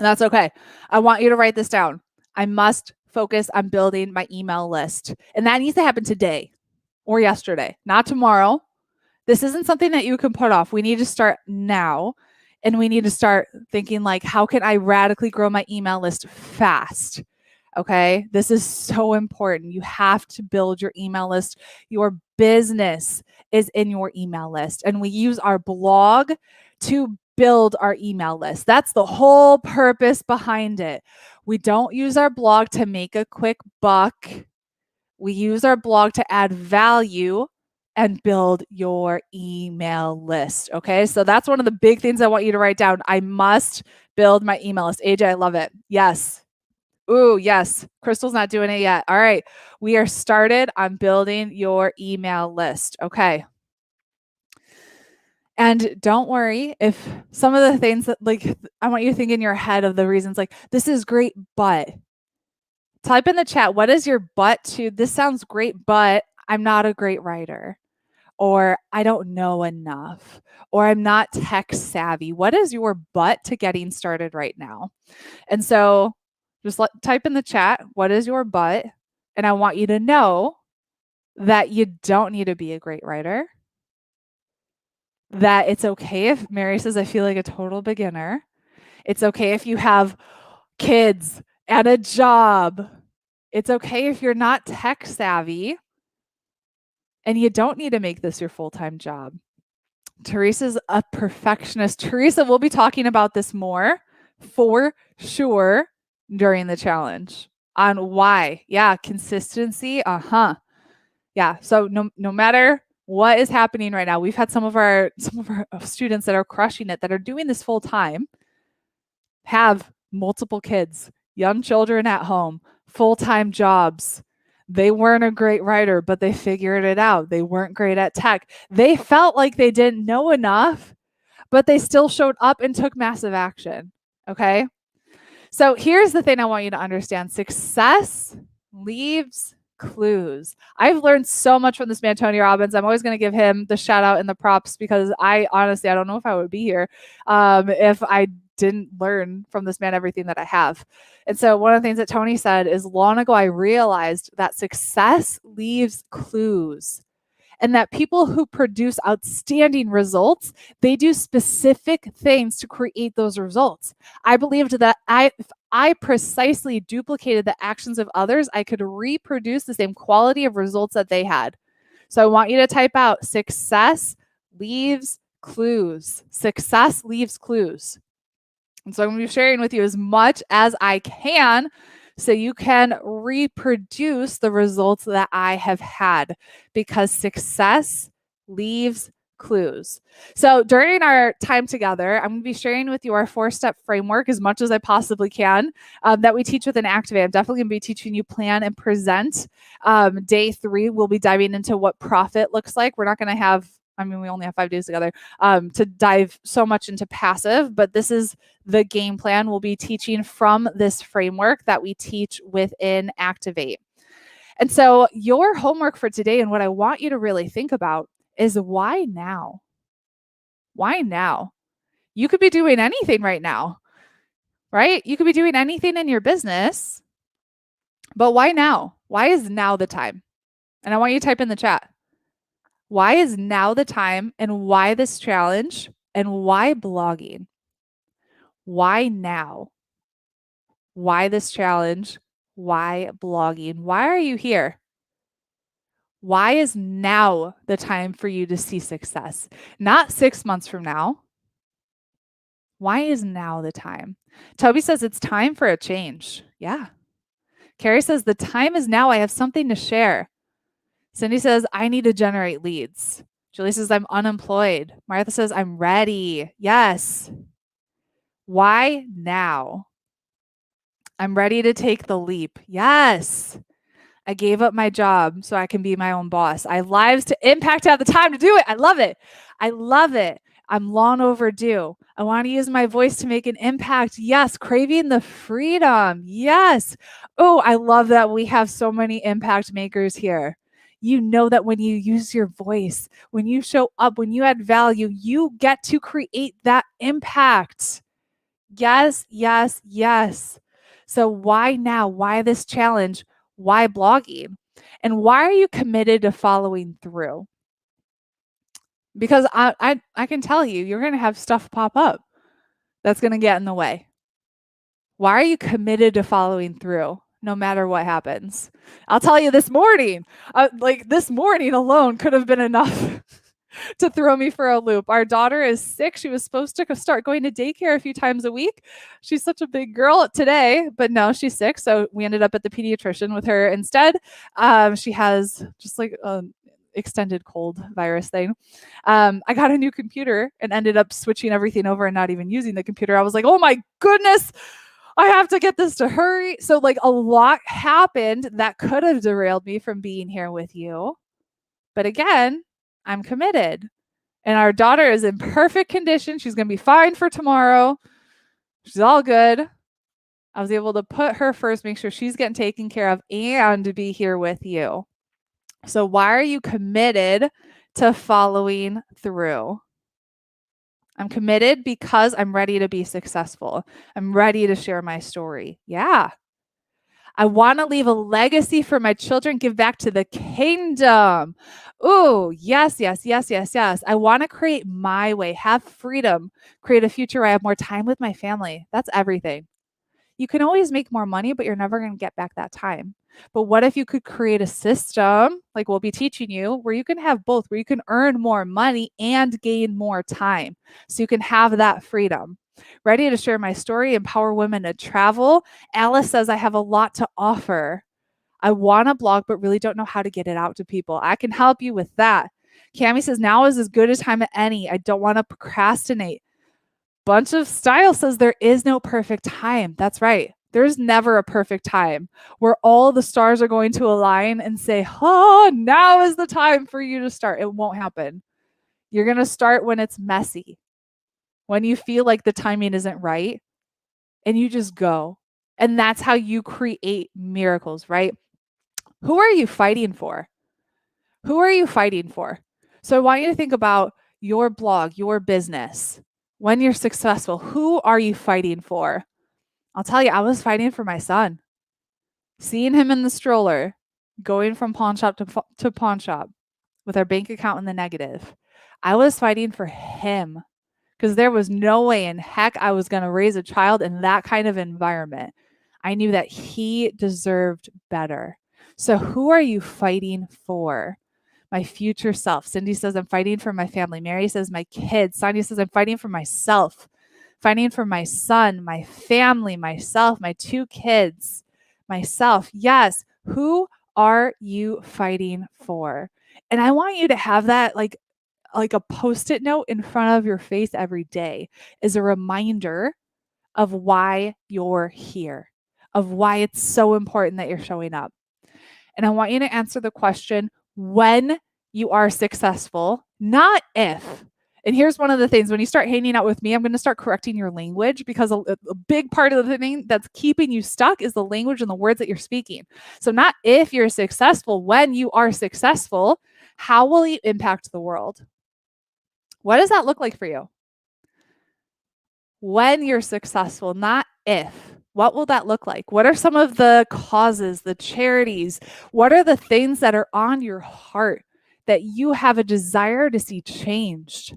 That's okay. I want you to write this down. I must focus on building my email list. And that needs to happen today or yesterday, not tomorrow. This isn't something that you can put off. We need to start now. And we need to start thinking like, how can I radically grow my email list fast? Okay, this is so important. You have to build your email list. Your business is in your email list. And we use our blog to build our email list. That's the whole purpose behind it. We don't use our blog to make a quick buck. We use our blog to add value and build your email list. Okay, so that's one of the big things I want you to write down. I must build my email list. AJ, I love it. Yes. Ooh, yes. Crystal's not doing it yet. All right. We are started on building your email list. Okay. And don't worry if some of the things that I want you to think in your head of the reasons like, this is great, but type in the chat, what is your but to this sounds great, but I'm not a great writer, or I don't know enough, or I'm not tech savvy. What is your but to getting started right now? And so just type in the chat, what is your but? And I want you to know that you don't need to be a great writer. That it's okay if Mary says, I feel like a total beginner. It's okay if you have kids and a job. It's okay if you're not tech savvy. And you don't need to make this your full-time job. Teresa's a perfectionist. Teresa, we'll be talking about this more for sure during the challenge on why. Yeah, consistency. Yeah. So no matter what is happening right now, we've had some of our students that are crushing it, that are doing this full time, have multiple kids, young children at home, full-time jobs. They weren't a great writer, but they figured it out. They weren't great at tech. They felt like they didn't know enough, but they still showed up and took massive action. Okay. So here's the thing I want you to understand: success leaves clues. I've learned so much from this man, Tony Robbins. I'm always going to give him the shout out and the props because I honestly, I don't know if I would be here if I didn't learn from this man everything that I have. And so one of the things that Tony said is, long ago, I realized that success leaves clues, and that people who produce outstanding results, they do specific things to create those results. I believed that if I precisely duplicated the actions of others, I could reproduce the same quality of results that they had. So I want you to type out: success leaves clues. Success leaves clues. And so I'm going to be sharing with you as much as I can so you can reproduce the results that I have had, because success leaves clues. So during our time together, I'm going to be sharing with you our 4-step framework as much as I possibly can that we teach within Activate. I'm definitely going to be teaching you plan and present. Day 3, we'll be diving into what profit looks like. We're not going to have, we only have 5 days together to dive so much into passive, but this is the game plan. We'll be teaching from this framework that we teach within Activate. And so your homework for today, and what I want you to really think about, is why now? Why now? You could be doing anything right now, right? You could be doing anything in your business, but why now? Why is now the time? And I want you to type in the chat: why is now the time, and why this challenge, and why blogging? Why now? Why this challenge? Why blogging? Why are you here? Why is now the time for you to see success? Not 6 months from now. Why is now the time? Toby says it's time for a change. Yeah. Carrie says the time is now. I have something to share. Cindy says I need to generate leads. Julie says I'm unemployed. Martha says I'm ready. Yes. Why now? I'm ready to take the leap. Yes. I gave up my job so I can be my own boss. I have lives to impact. I have the time to do it. I love it. I love it. I'm long overdue. I want to use my voice to make an impact. Yes. Craving the freedom. Yes. Oh, I love that we have so many impact makers here. You know that when you use your voice, when you show up, when you add value, you get to create that impact. Yes, yes, yes. So why now? Why this challenge? Why blogging? And why are you committed to following through? Because I can tell you, you're going to have stuff pop up that's going to get in the way. Why are you committed to following through no matter what happens? I'll tell you, this morning, this morning alone could have been enough to throw me for a loop. Our daughter is sick. She was supposed to start going to daycare a few times a week. She's such a big girl today, but no, she's sick. So we ended up at the pediatrician with her instead. She has just like an extended cold virus thing. I got a new computer and ended up switching everything over and not even using the computer. I was like, oh my goodness, I have to get this to hurry. So like a lot happened that could have derailed me from being here with you. But again, I'm committed. And our daughter is in perfect condition. She's going to be fine for tomorrow. She's all good. I was able to put her first, make sure she's getting taken care of, and be here with you. So why are you committed to following through? I'm committed because I'm ready to be successful. I'm ready to share my story. Yeah. I want to leave a legacy for my children, give back to the kingdom. Oh, yes, yes, yes, yes, yes. I want to create my way, have freedom, create a future where I have more time with my family. That's everything. You can always make more money, but you're never going to get back that time. But what if you could create a system, like we'll be teaching you, where you can have both, where you can earn more money and gain more time, so you can have that freedom. Ready to share my story, empower women to travel. Alice says, I have a lot to offer. I want to blog, but really don't know how to get it out to people. I can help you with that. Cami says, now is as good a time as any. I don't want to procrastinate. Bunch of Style says there is no perfect time. That's right. There's never a perfect time where all the stars are going to align and say, oh, now is the time for you to start. It won't happen. You're going to start when it's messy, when you feel like the timing isn't right, and you just go. And that's how you create miracles, right? Who are you fighting for? Who are you fighting for? So I want you to think about your blog, your business. When you're successful, who are you fighting for? I'll tell you, I was fighting for my son. Seeing him in the stroller, going from pawn shop to pawn shop with our bank account in the negative. I was fighting for him because there was no way in heck I was going to raise a child in that kind of environment. I knew that he deserved better. So who are you fighting for? My future self. Cindy says, I'm fighting for my family. Mary says, my kids. Sonia says, I'm fighting for myself, fighting for my son, my family, myself, my 2 kids, myself. Yes. Who are you fighting for? And I want you to have that like a post-it note in front of your face every day as a reminder of why you're here, of why it's so important that you're showing up. And I want you to answer the question when you are successful, not if. And here's one of the things when you start hanging out with me, I'm going to start correcting your language because a big part of the thing that's keeping you stuck is the language and the words that you're speaking. So, not if you're successful, when you are successful, how will you impact the world? What does that look like for you? When you're successful, not if. What will that look like? What are some of the causes, the charities? What are the things that are on your heart that you have a desire to see changed?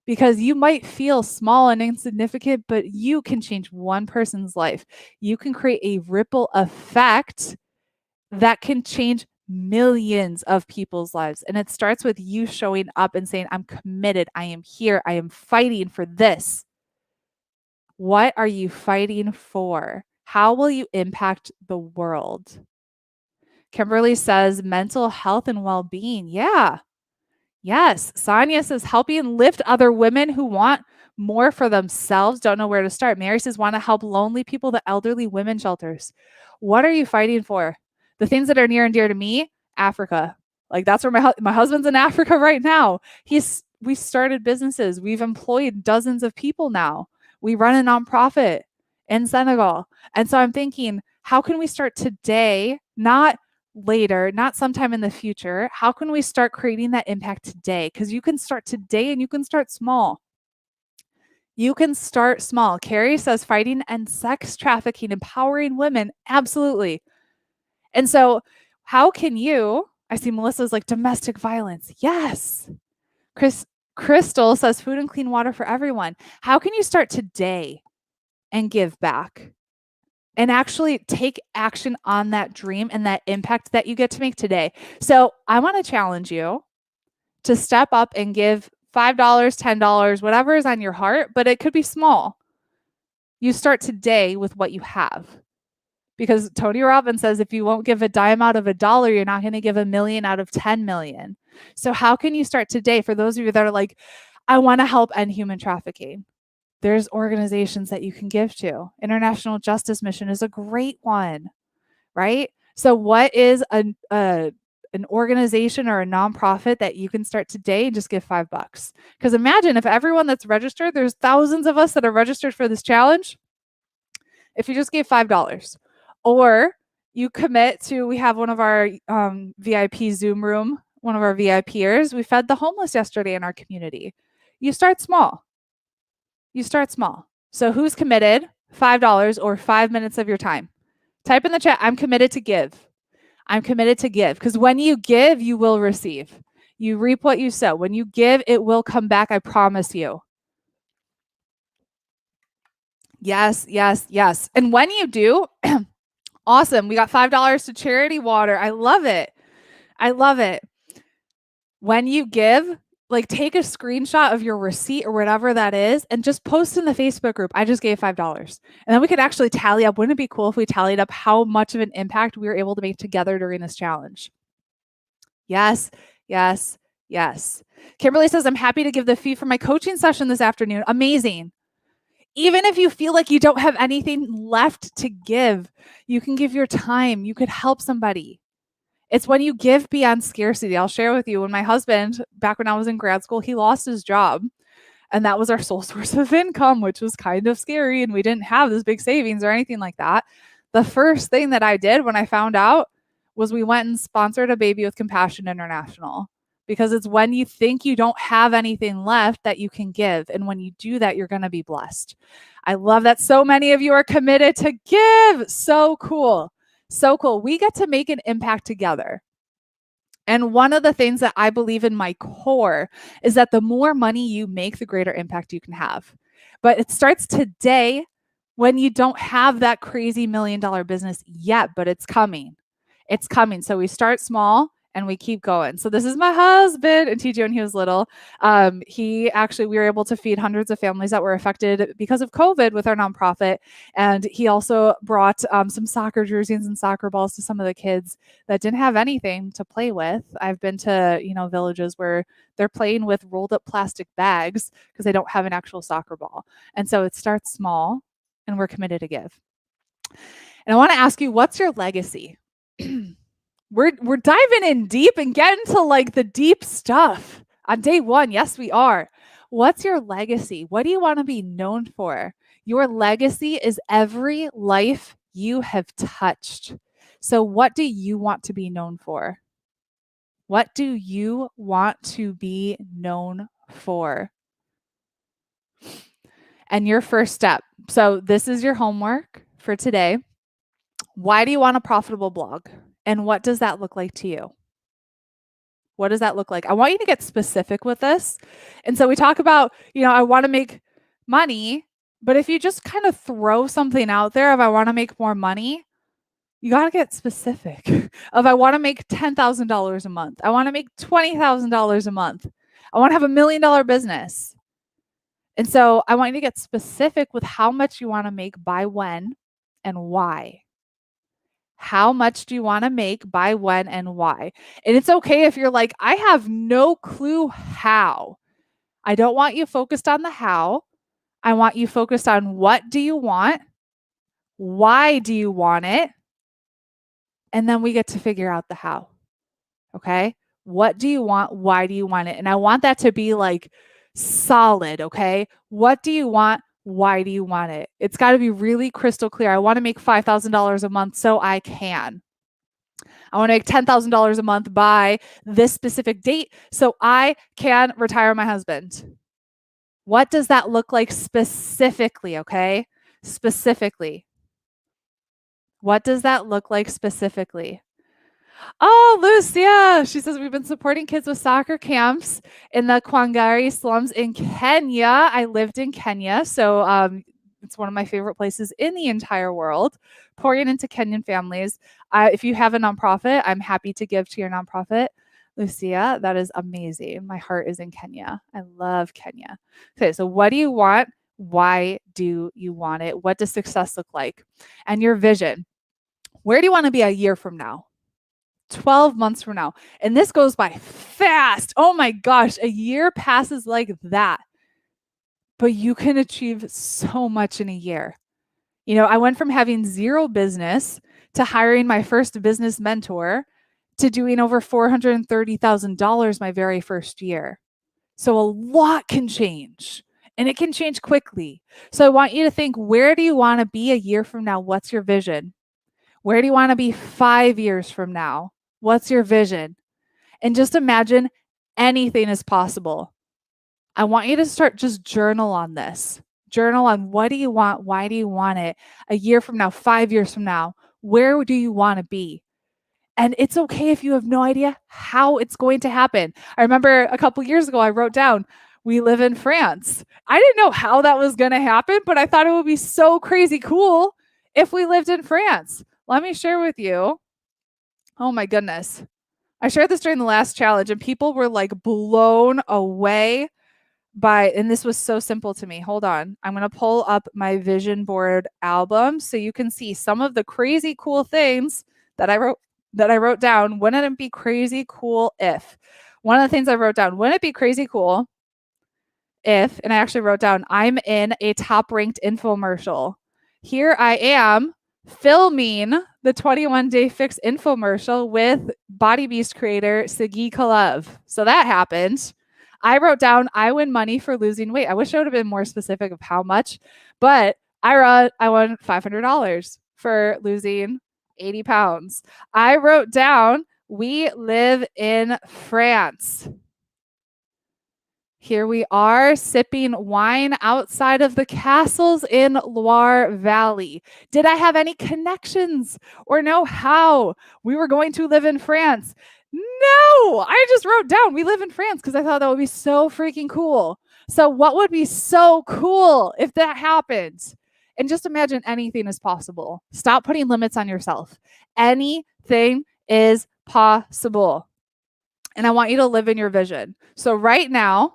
Because you might feel small and insignificant, but you can change one person's life. You can create a ripple effect that can change millions of people's lives. And it starts with you showing up and saying, I'm committed. I am here. I am fighting for this. What are you fighting for? How will you impact the world? Kimberly says mental health and well-being. Yeah. Yes. Sonia says helping lift other women who want more for themselves, don't know where to start. Mary says want to help lonely people, the elderly, women shelters. What are you fighting for? The things that are near and dear to me, Africa. Like that's where my husband's in Africa right now. We started businesses. We've employed dozens of people now. We run a nonprofit in Senegal. And so I'm thinking, how can we start today, not later, not sometime in the future? How can we start creating that impact today? Because you can start today and you can start small. You can start small. Carrie says fighting and sex trafficking, empowering women. Absolutely. And so, how can you? I see Melissa's like domestic violence. Yes. Crystal says food and clean water for everyone. How can you start today and give back? And actually take action on that dream and that impact that you get to make today. So I want to challenge you to step up and give $5, $10, whatever is on your heart, but it could be small. You start today with what you have. Because Tony Robbins says if you won't give a dime out of $1, you're not going to give $1 million out of 10 million. So how can you start today? For those of you that are like, I want to help end human trafficking. There's organizations that you can give to. International Justice Mission is a great one, right? So what is an organization or a nonprofit that you can start today and just give $5? Because imagine if everyone that's registered, there's thousands of us that are registered for this challenge. If you just gave $5, or you commit to, we have one of our VIP Zoom room, one of our VIPers, we fed the homeless yesterday in our community. You start small. You start small. So who's committed? $5 or 5 minutes of your time. Type in the chat, I'm committed to give. I'm committed to give. Because when you give, you will receive. You reap what you sow. When you give, it will come back. I promise you. Yes, yes, yes. And when you do, awesome. We got $5 to charity water. I love it. I love it. When you give, like take a screenshot of your receipt or whatever that is and just post in the Facebook group. I just gave $5. And then we could actually tally up. Wouldn't it be cool if we tallied up how much of an impact we were able to make together during this challenge? Yes, yes, yes. Kimberly says, I'm happy to give the fee for my coaching session this afternoon. Amazing. Even if you feel like you don't have anything left to give, you can give your time. You could help somebody. It's when you give beyond scarcity. I'll share with you, when my husband, back when I was in grad school, he lost his job. And that was our sole source of income, which was kind of scary. And we didn't have this big savings or anything like that. The first thing that I did when I found out was we went and sponsored a Baby with Compassion International. Because it's when you think you don't have anything left that you can give. And when you do that, you're going to be blessed. I love that so many of you are committed to give. So cool. So cool. We get to make an impact together. And one of the things that I believe in my core is that the more money you make, the greater impact you can have. But it starts today when you don't have that crazy $1 million business yet, but it's coming. It's coming. So we start small and we keep going. So this is my husband, and TJ when he was little. We were able to feed hundreds of families that were affected because of COVID with our nonprofit. And he also brought some soccer jerseys and soccer balls to some of the kids that didn't have anything to play with. I've been to, villages where they're playing with rolled up plastic bags because they don't have an actual soccer ball. And so it starts small, and we're committed to give. And I want to ask you, what's your legacy? We're diving in deep and getting to like the deep stuff on day one. Yes, we are. What's your legacy? What do you want to be known for? Your legacy is every life you have touched. So what do you want to be known for? What do you want to be known for? And your first step. So this is your homework for today. Why do you want a profitable blog? And what does that look like to you? What does that look like? I want you to get specific with this. And so we talk about, I want to make money, but if you just kind of throw something out there of I want to make more money, you got to get specific of I want to make $10,000 a month. I want to make $20,000 a month. I want to have $1 million business. And so I want you to get specific with how much you want to make by when and why. How much do you want to make, by when, and why? And it's okay if you're like, I have no clue how. I don't want you focused on the how. I want you focused on what do you want? Why do you want it? And then we get to figure out the how. Okay? What do you want? Why do you want it? And I want that to be like solid. Okay? What do you want? Why do you want it? It's got to be really crystal clear. I want to make $5,000 a month so I can. I want to make $10,000 a month by this specific date so I can retire my husband. What does that look like specifically? Okay? Specifically. What does that look like specifically? Oh, Lucia, she says, we've been supporting kids with soccer camps in the Kwangari slums in Kenya. I lived in Kenya, so it's one of my favorite places in the entire world, pouring into Kenyan families. If you have a nonprofit, I'm happy to give to your nonprofit. Lucia, that is amazing. My heart is in Kenya. I love Kenya. Okay, so what do you want? Why do you want it? What does success look like? And your vision. Where do you want to be a year from now? 12 months from now. And this goes by fast. Oh my gosh, a year passes like that. But you can achieve so much in a year. I went from having zero business to hiring my first business mentor to doing over $430,000 my very first year. So a lot can change, and it can change quickly. So I want you to think, where do you want to be a year from now? What's your vision? Where do you want to be 5 years from now? What's your vision? And just imagine anything is possible. I want you to start just journal on this. Journal on what do you want? Why do you want it? A year from now, 5 years from now, where do you want to be? And it's okay if you have no idea how it's going to happen. I remember a couple years ago, I wrote down, we live in France. I didn't know how that was going to happen, but I thought it would be so crazy cool if we lived in France. Let me share with you. Oh my goodness. I shared this during the last challenge and people were like blown away by, and this was so simple to me. Hold on. I'm going to pull up my vision board album so you can see some of the crazy cool things that I wrote down. Wouldn't it be crazy cool if? One of the things I wrote down, wouldn't it be crazy cool if, and I actually wrote down, I'm in a top ranked infomercial. Here I am filming the 21 Day Fix infomercial with Body Beast creator Sagi Kalev. So that happened. I wrote down, I win money for losing weight. I wish I would have been more specific of how much, but I won $500 for losing 80 pounds. I wrote down, we live in France. Here we are sipping wine outside of the castles in Loire Valley. Did I have any connections or know how we were going to live in France? No, I just wrote down we live in France because I thought that would be so freaking cool. So what would be so cool if that happened? And just imagine anything is possible. Stop putting limits on yourself. Anything is possible. And I want you to live in your vision. So right now,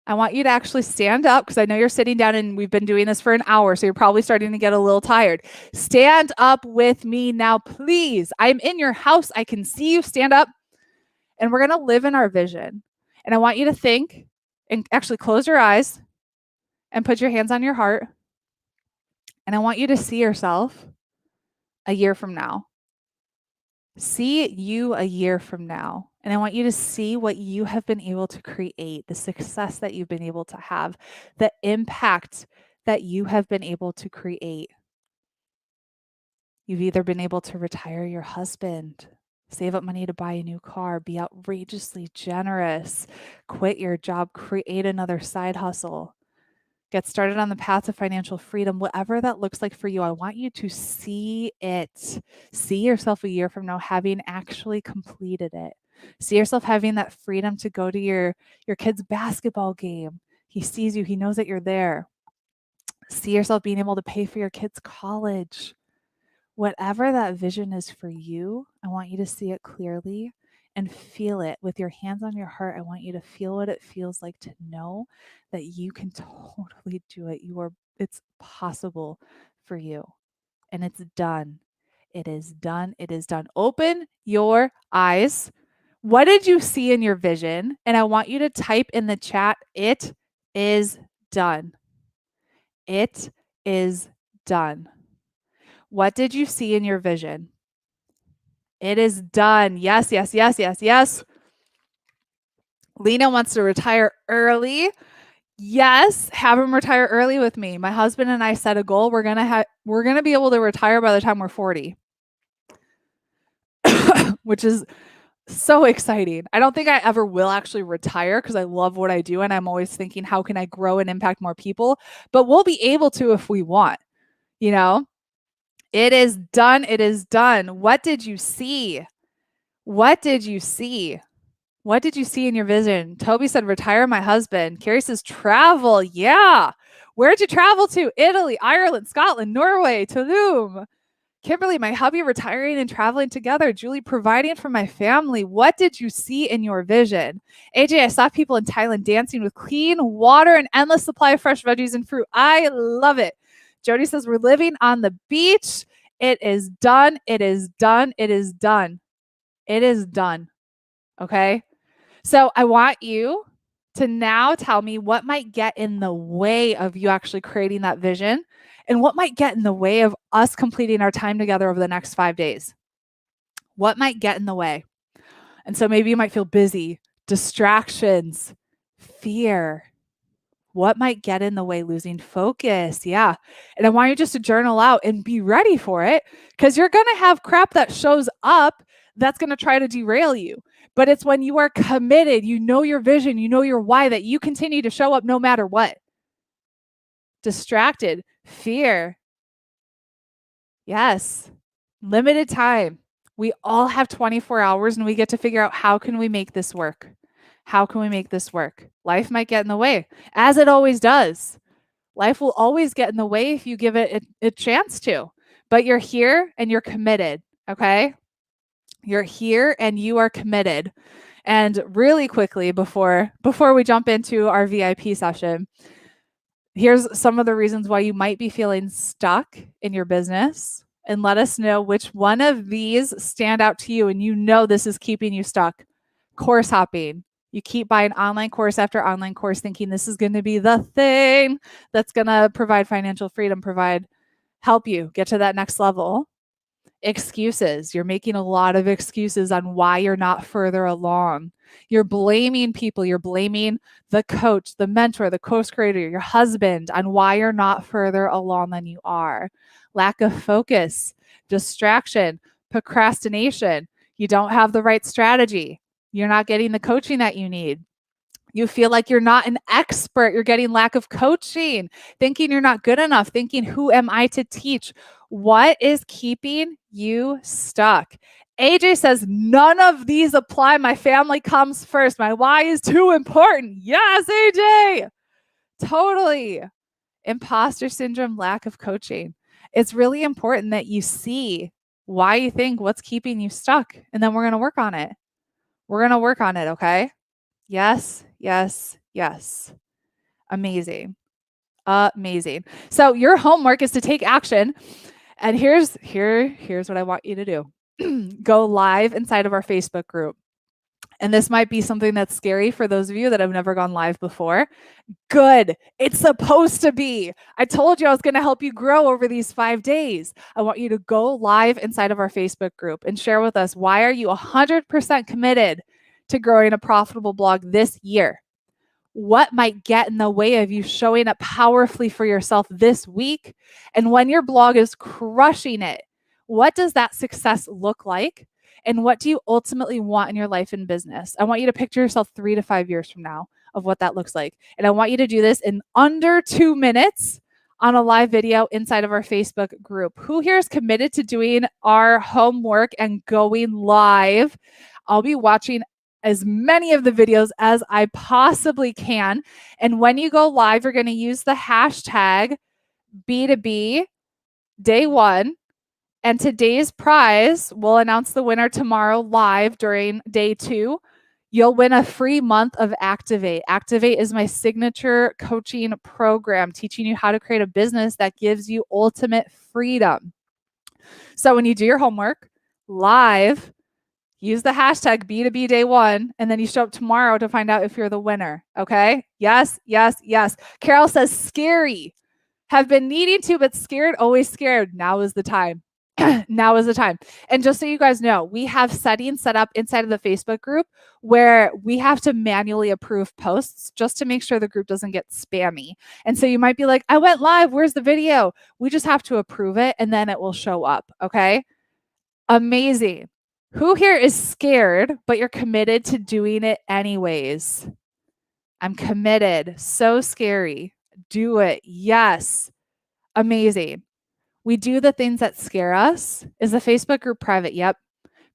I want you to actually stand up because I know you're sitting down and we've been doing this for an hour, so you're probably starting to get a little tired. Stand up with me now, please. I'm in your house. I can see you. Stand up. And we're going to live in our vision. And I want you to think and actually close your eyes and put your hands on your heart. And I want you to see yourself a year from now. See you a year from now. And I want you to see what you have been able to create, the success that you've been able to have, the impact that you have been able to create. You've either been able to retire your husband, save up money to buy a new car, be outrageously generous, quit your job, create another side hustle, get started on the path to financial freedom, whatever that looks like for you. I want you to see it. See yourself a year from now having actually completed it. See yourself having that freedom to go to your kid's basketball game. He sees you. He knows that you're there. See yourself being able to pay for your kids' college. Whatever that vision is for you, I want you to see it clearly and feel it with your hands on your heart. I want you to feel what it feels like to know that you can totally do it. It's possible for you. And it's done. It is done. It is done. Open your eyes. What did you see in your vision? And I want you to type in the chat, it is done. It is done. What did you see in your vision? It is done. Yes, yes, yes, yes, yes. Lena wants to retire early. Yes, have him retire early with me. My husband and I set a goal. We're gonna be able to retire by the time we're 40, which is so exciting. I don't think I ever will actually retire because I love what I do and I'm always thinking, how can I grow and impact more people? But we'll be able to if we want, you know? It is done. It is done. What did you see? What did you see? What did you see in your vision? Toby said, retire my husband. Carrie says, travel. Yeah. Where'd you travel to? Italy, Ireland, Scotland, Norway, Tulum. Kimberly, my hubby retiring and traveling together. Julie, providing for my family. What did you see in your vision? AJ, I saw people in Thailand dancing with clean water and endless supply of fresh veggies and fruit. I love it. Jody says, we're living on the beach. It is done. It is done. It is done. It is done. Okay. So I want you to now tell me what might get in the way of you actually creating that vision and what might get in the way of us completing our time together over the next 5 days. What might get in the way? And so maybe you might feel busy, distractions, fear. What might get in the way? Losing focus. Yeah. And I want you just to journal out and be ready for it because you're going to have crap that shows up that's going to try to derail you. But it's when you are committed, you know your vision, you know your why, that you continue to show up no matter what. Distracted, fear. Yes. Limited time. We all have 24 hours and we get to figure out how can we make this work? How can we make this work? Life might get in the way, as it always does. Life will always get in the way if you give it a chance to. But you're here and you're committed, okay? You're here and you are committed. And really quickly, before we jump into our VIP session, here's some of the reasons why you might be feeling stuck in your business. And let us know which one of these stand out to you and you know this is keeping you stuck. Course hopping. You keep buying online course after online course thinking this is going to be the thing that's going to provide financial freedom, help you get to that next level. Excuses. You're making a lot of excuses on why you're not further along. You're blaming people. You're blaming the coach, the mentor, the course creator, your husband on why you're not further along than you are. Lack of focus, distraction, procrastination. You don't have the right strategy. You're not getting the coaching that you need. You feel like you're not an expert. You're getting lack of coaching, thinking you're not good enough, thinking, who am I to teach? What is keeping you stuck? AJ says, none of these apply. My family comes first. My why is too important. Yes, AJ. Totally. Imposter syndrome, lack of coaching. It's really important that you see why you think what's keeping you stuck. And then we're going to work on it. We're going to work on it. Okay. Yes, yes, yes. Amazing. Amazing. So your homework is to take action. And here's what I want you to do. Go live inside of our Facebook group. And this might be something that's scary for those of you that have never gone live before. Good. It's supposed to be. I told you I was going to help you grow over these 5 days. I want you to go live inside of our Facebook group and share with us, why are you 100% committed to growing a profitable blog this year? What might get in the way of you showing up powerfully for yourself this week? And when your blog is crushing it, what does that success look like? And what do you ultimately want in your life and business? I want you to picture yourself 3 to 5 years from now of what that looks like. And I want you to do this in under 2 minutes on a live video inside of our Facebook group. Who here is committed to doing our homework and going live? I'll be watching as many of the videos as I possibly can. And when you go live, you're going to use the hashtag B2B day 1. And today's prize, we'll announce the winner tomorrow live during day 2. You'll win a free month of Activate. Activate is my signature coaching program, teaching you how to create a business that gives you ultimate freedom. So when you do your homework live, use the hashtag B2B day 1, and then you show up tomorrow to find out if you're the winner. Okay? Yes, yes, yes. Carol says, scary. Have been needing to, but scared, always scared. Now is the time. Now is the time. And just so you guys know, we have settings set up inside of the Facebook group where we have to manually approve posts just to make sure the group doesn't get spammy. And so you might be like, I went live. Where's the video? We just have to approve it and then it will show up. Okay? Amazing. Who here is scared, but you're committed to doing it anyways? I'm committed. So scary. Do it. Yes. Amazing. We do the things that scare us. Is the Facebook group private? Yep.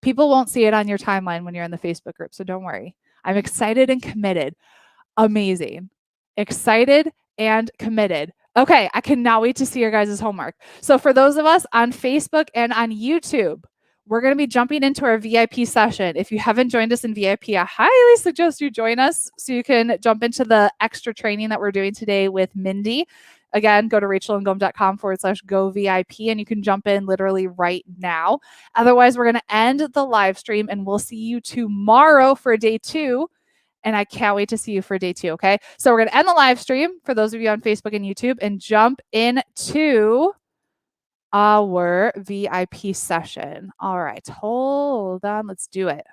People won't see it on your timeline when you're in the Facebook group, so don't worry. I'm excited and committed. Amazing. Excited and committed. Okay, I cannot wait to see your guys' homework. So for those of us on Facebook and on YouTube, we're going to be jumping into our VIP session. If you haven't joined us in VIP, I highly suggest you join us so you can jump into the extra training that we're doing today with Mindy. Again, go to rachelandgome.com/go-VIP and you can jump in literally right now. Otherwise, we're going to end the live stream and we'll see you tomorrow for day 2. And I can't wait to see you for day 2, okay? So we're going to end the live stream for those of you on Facebook and YouTube and jump into our VIP session. All right, hold on. Let's do it.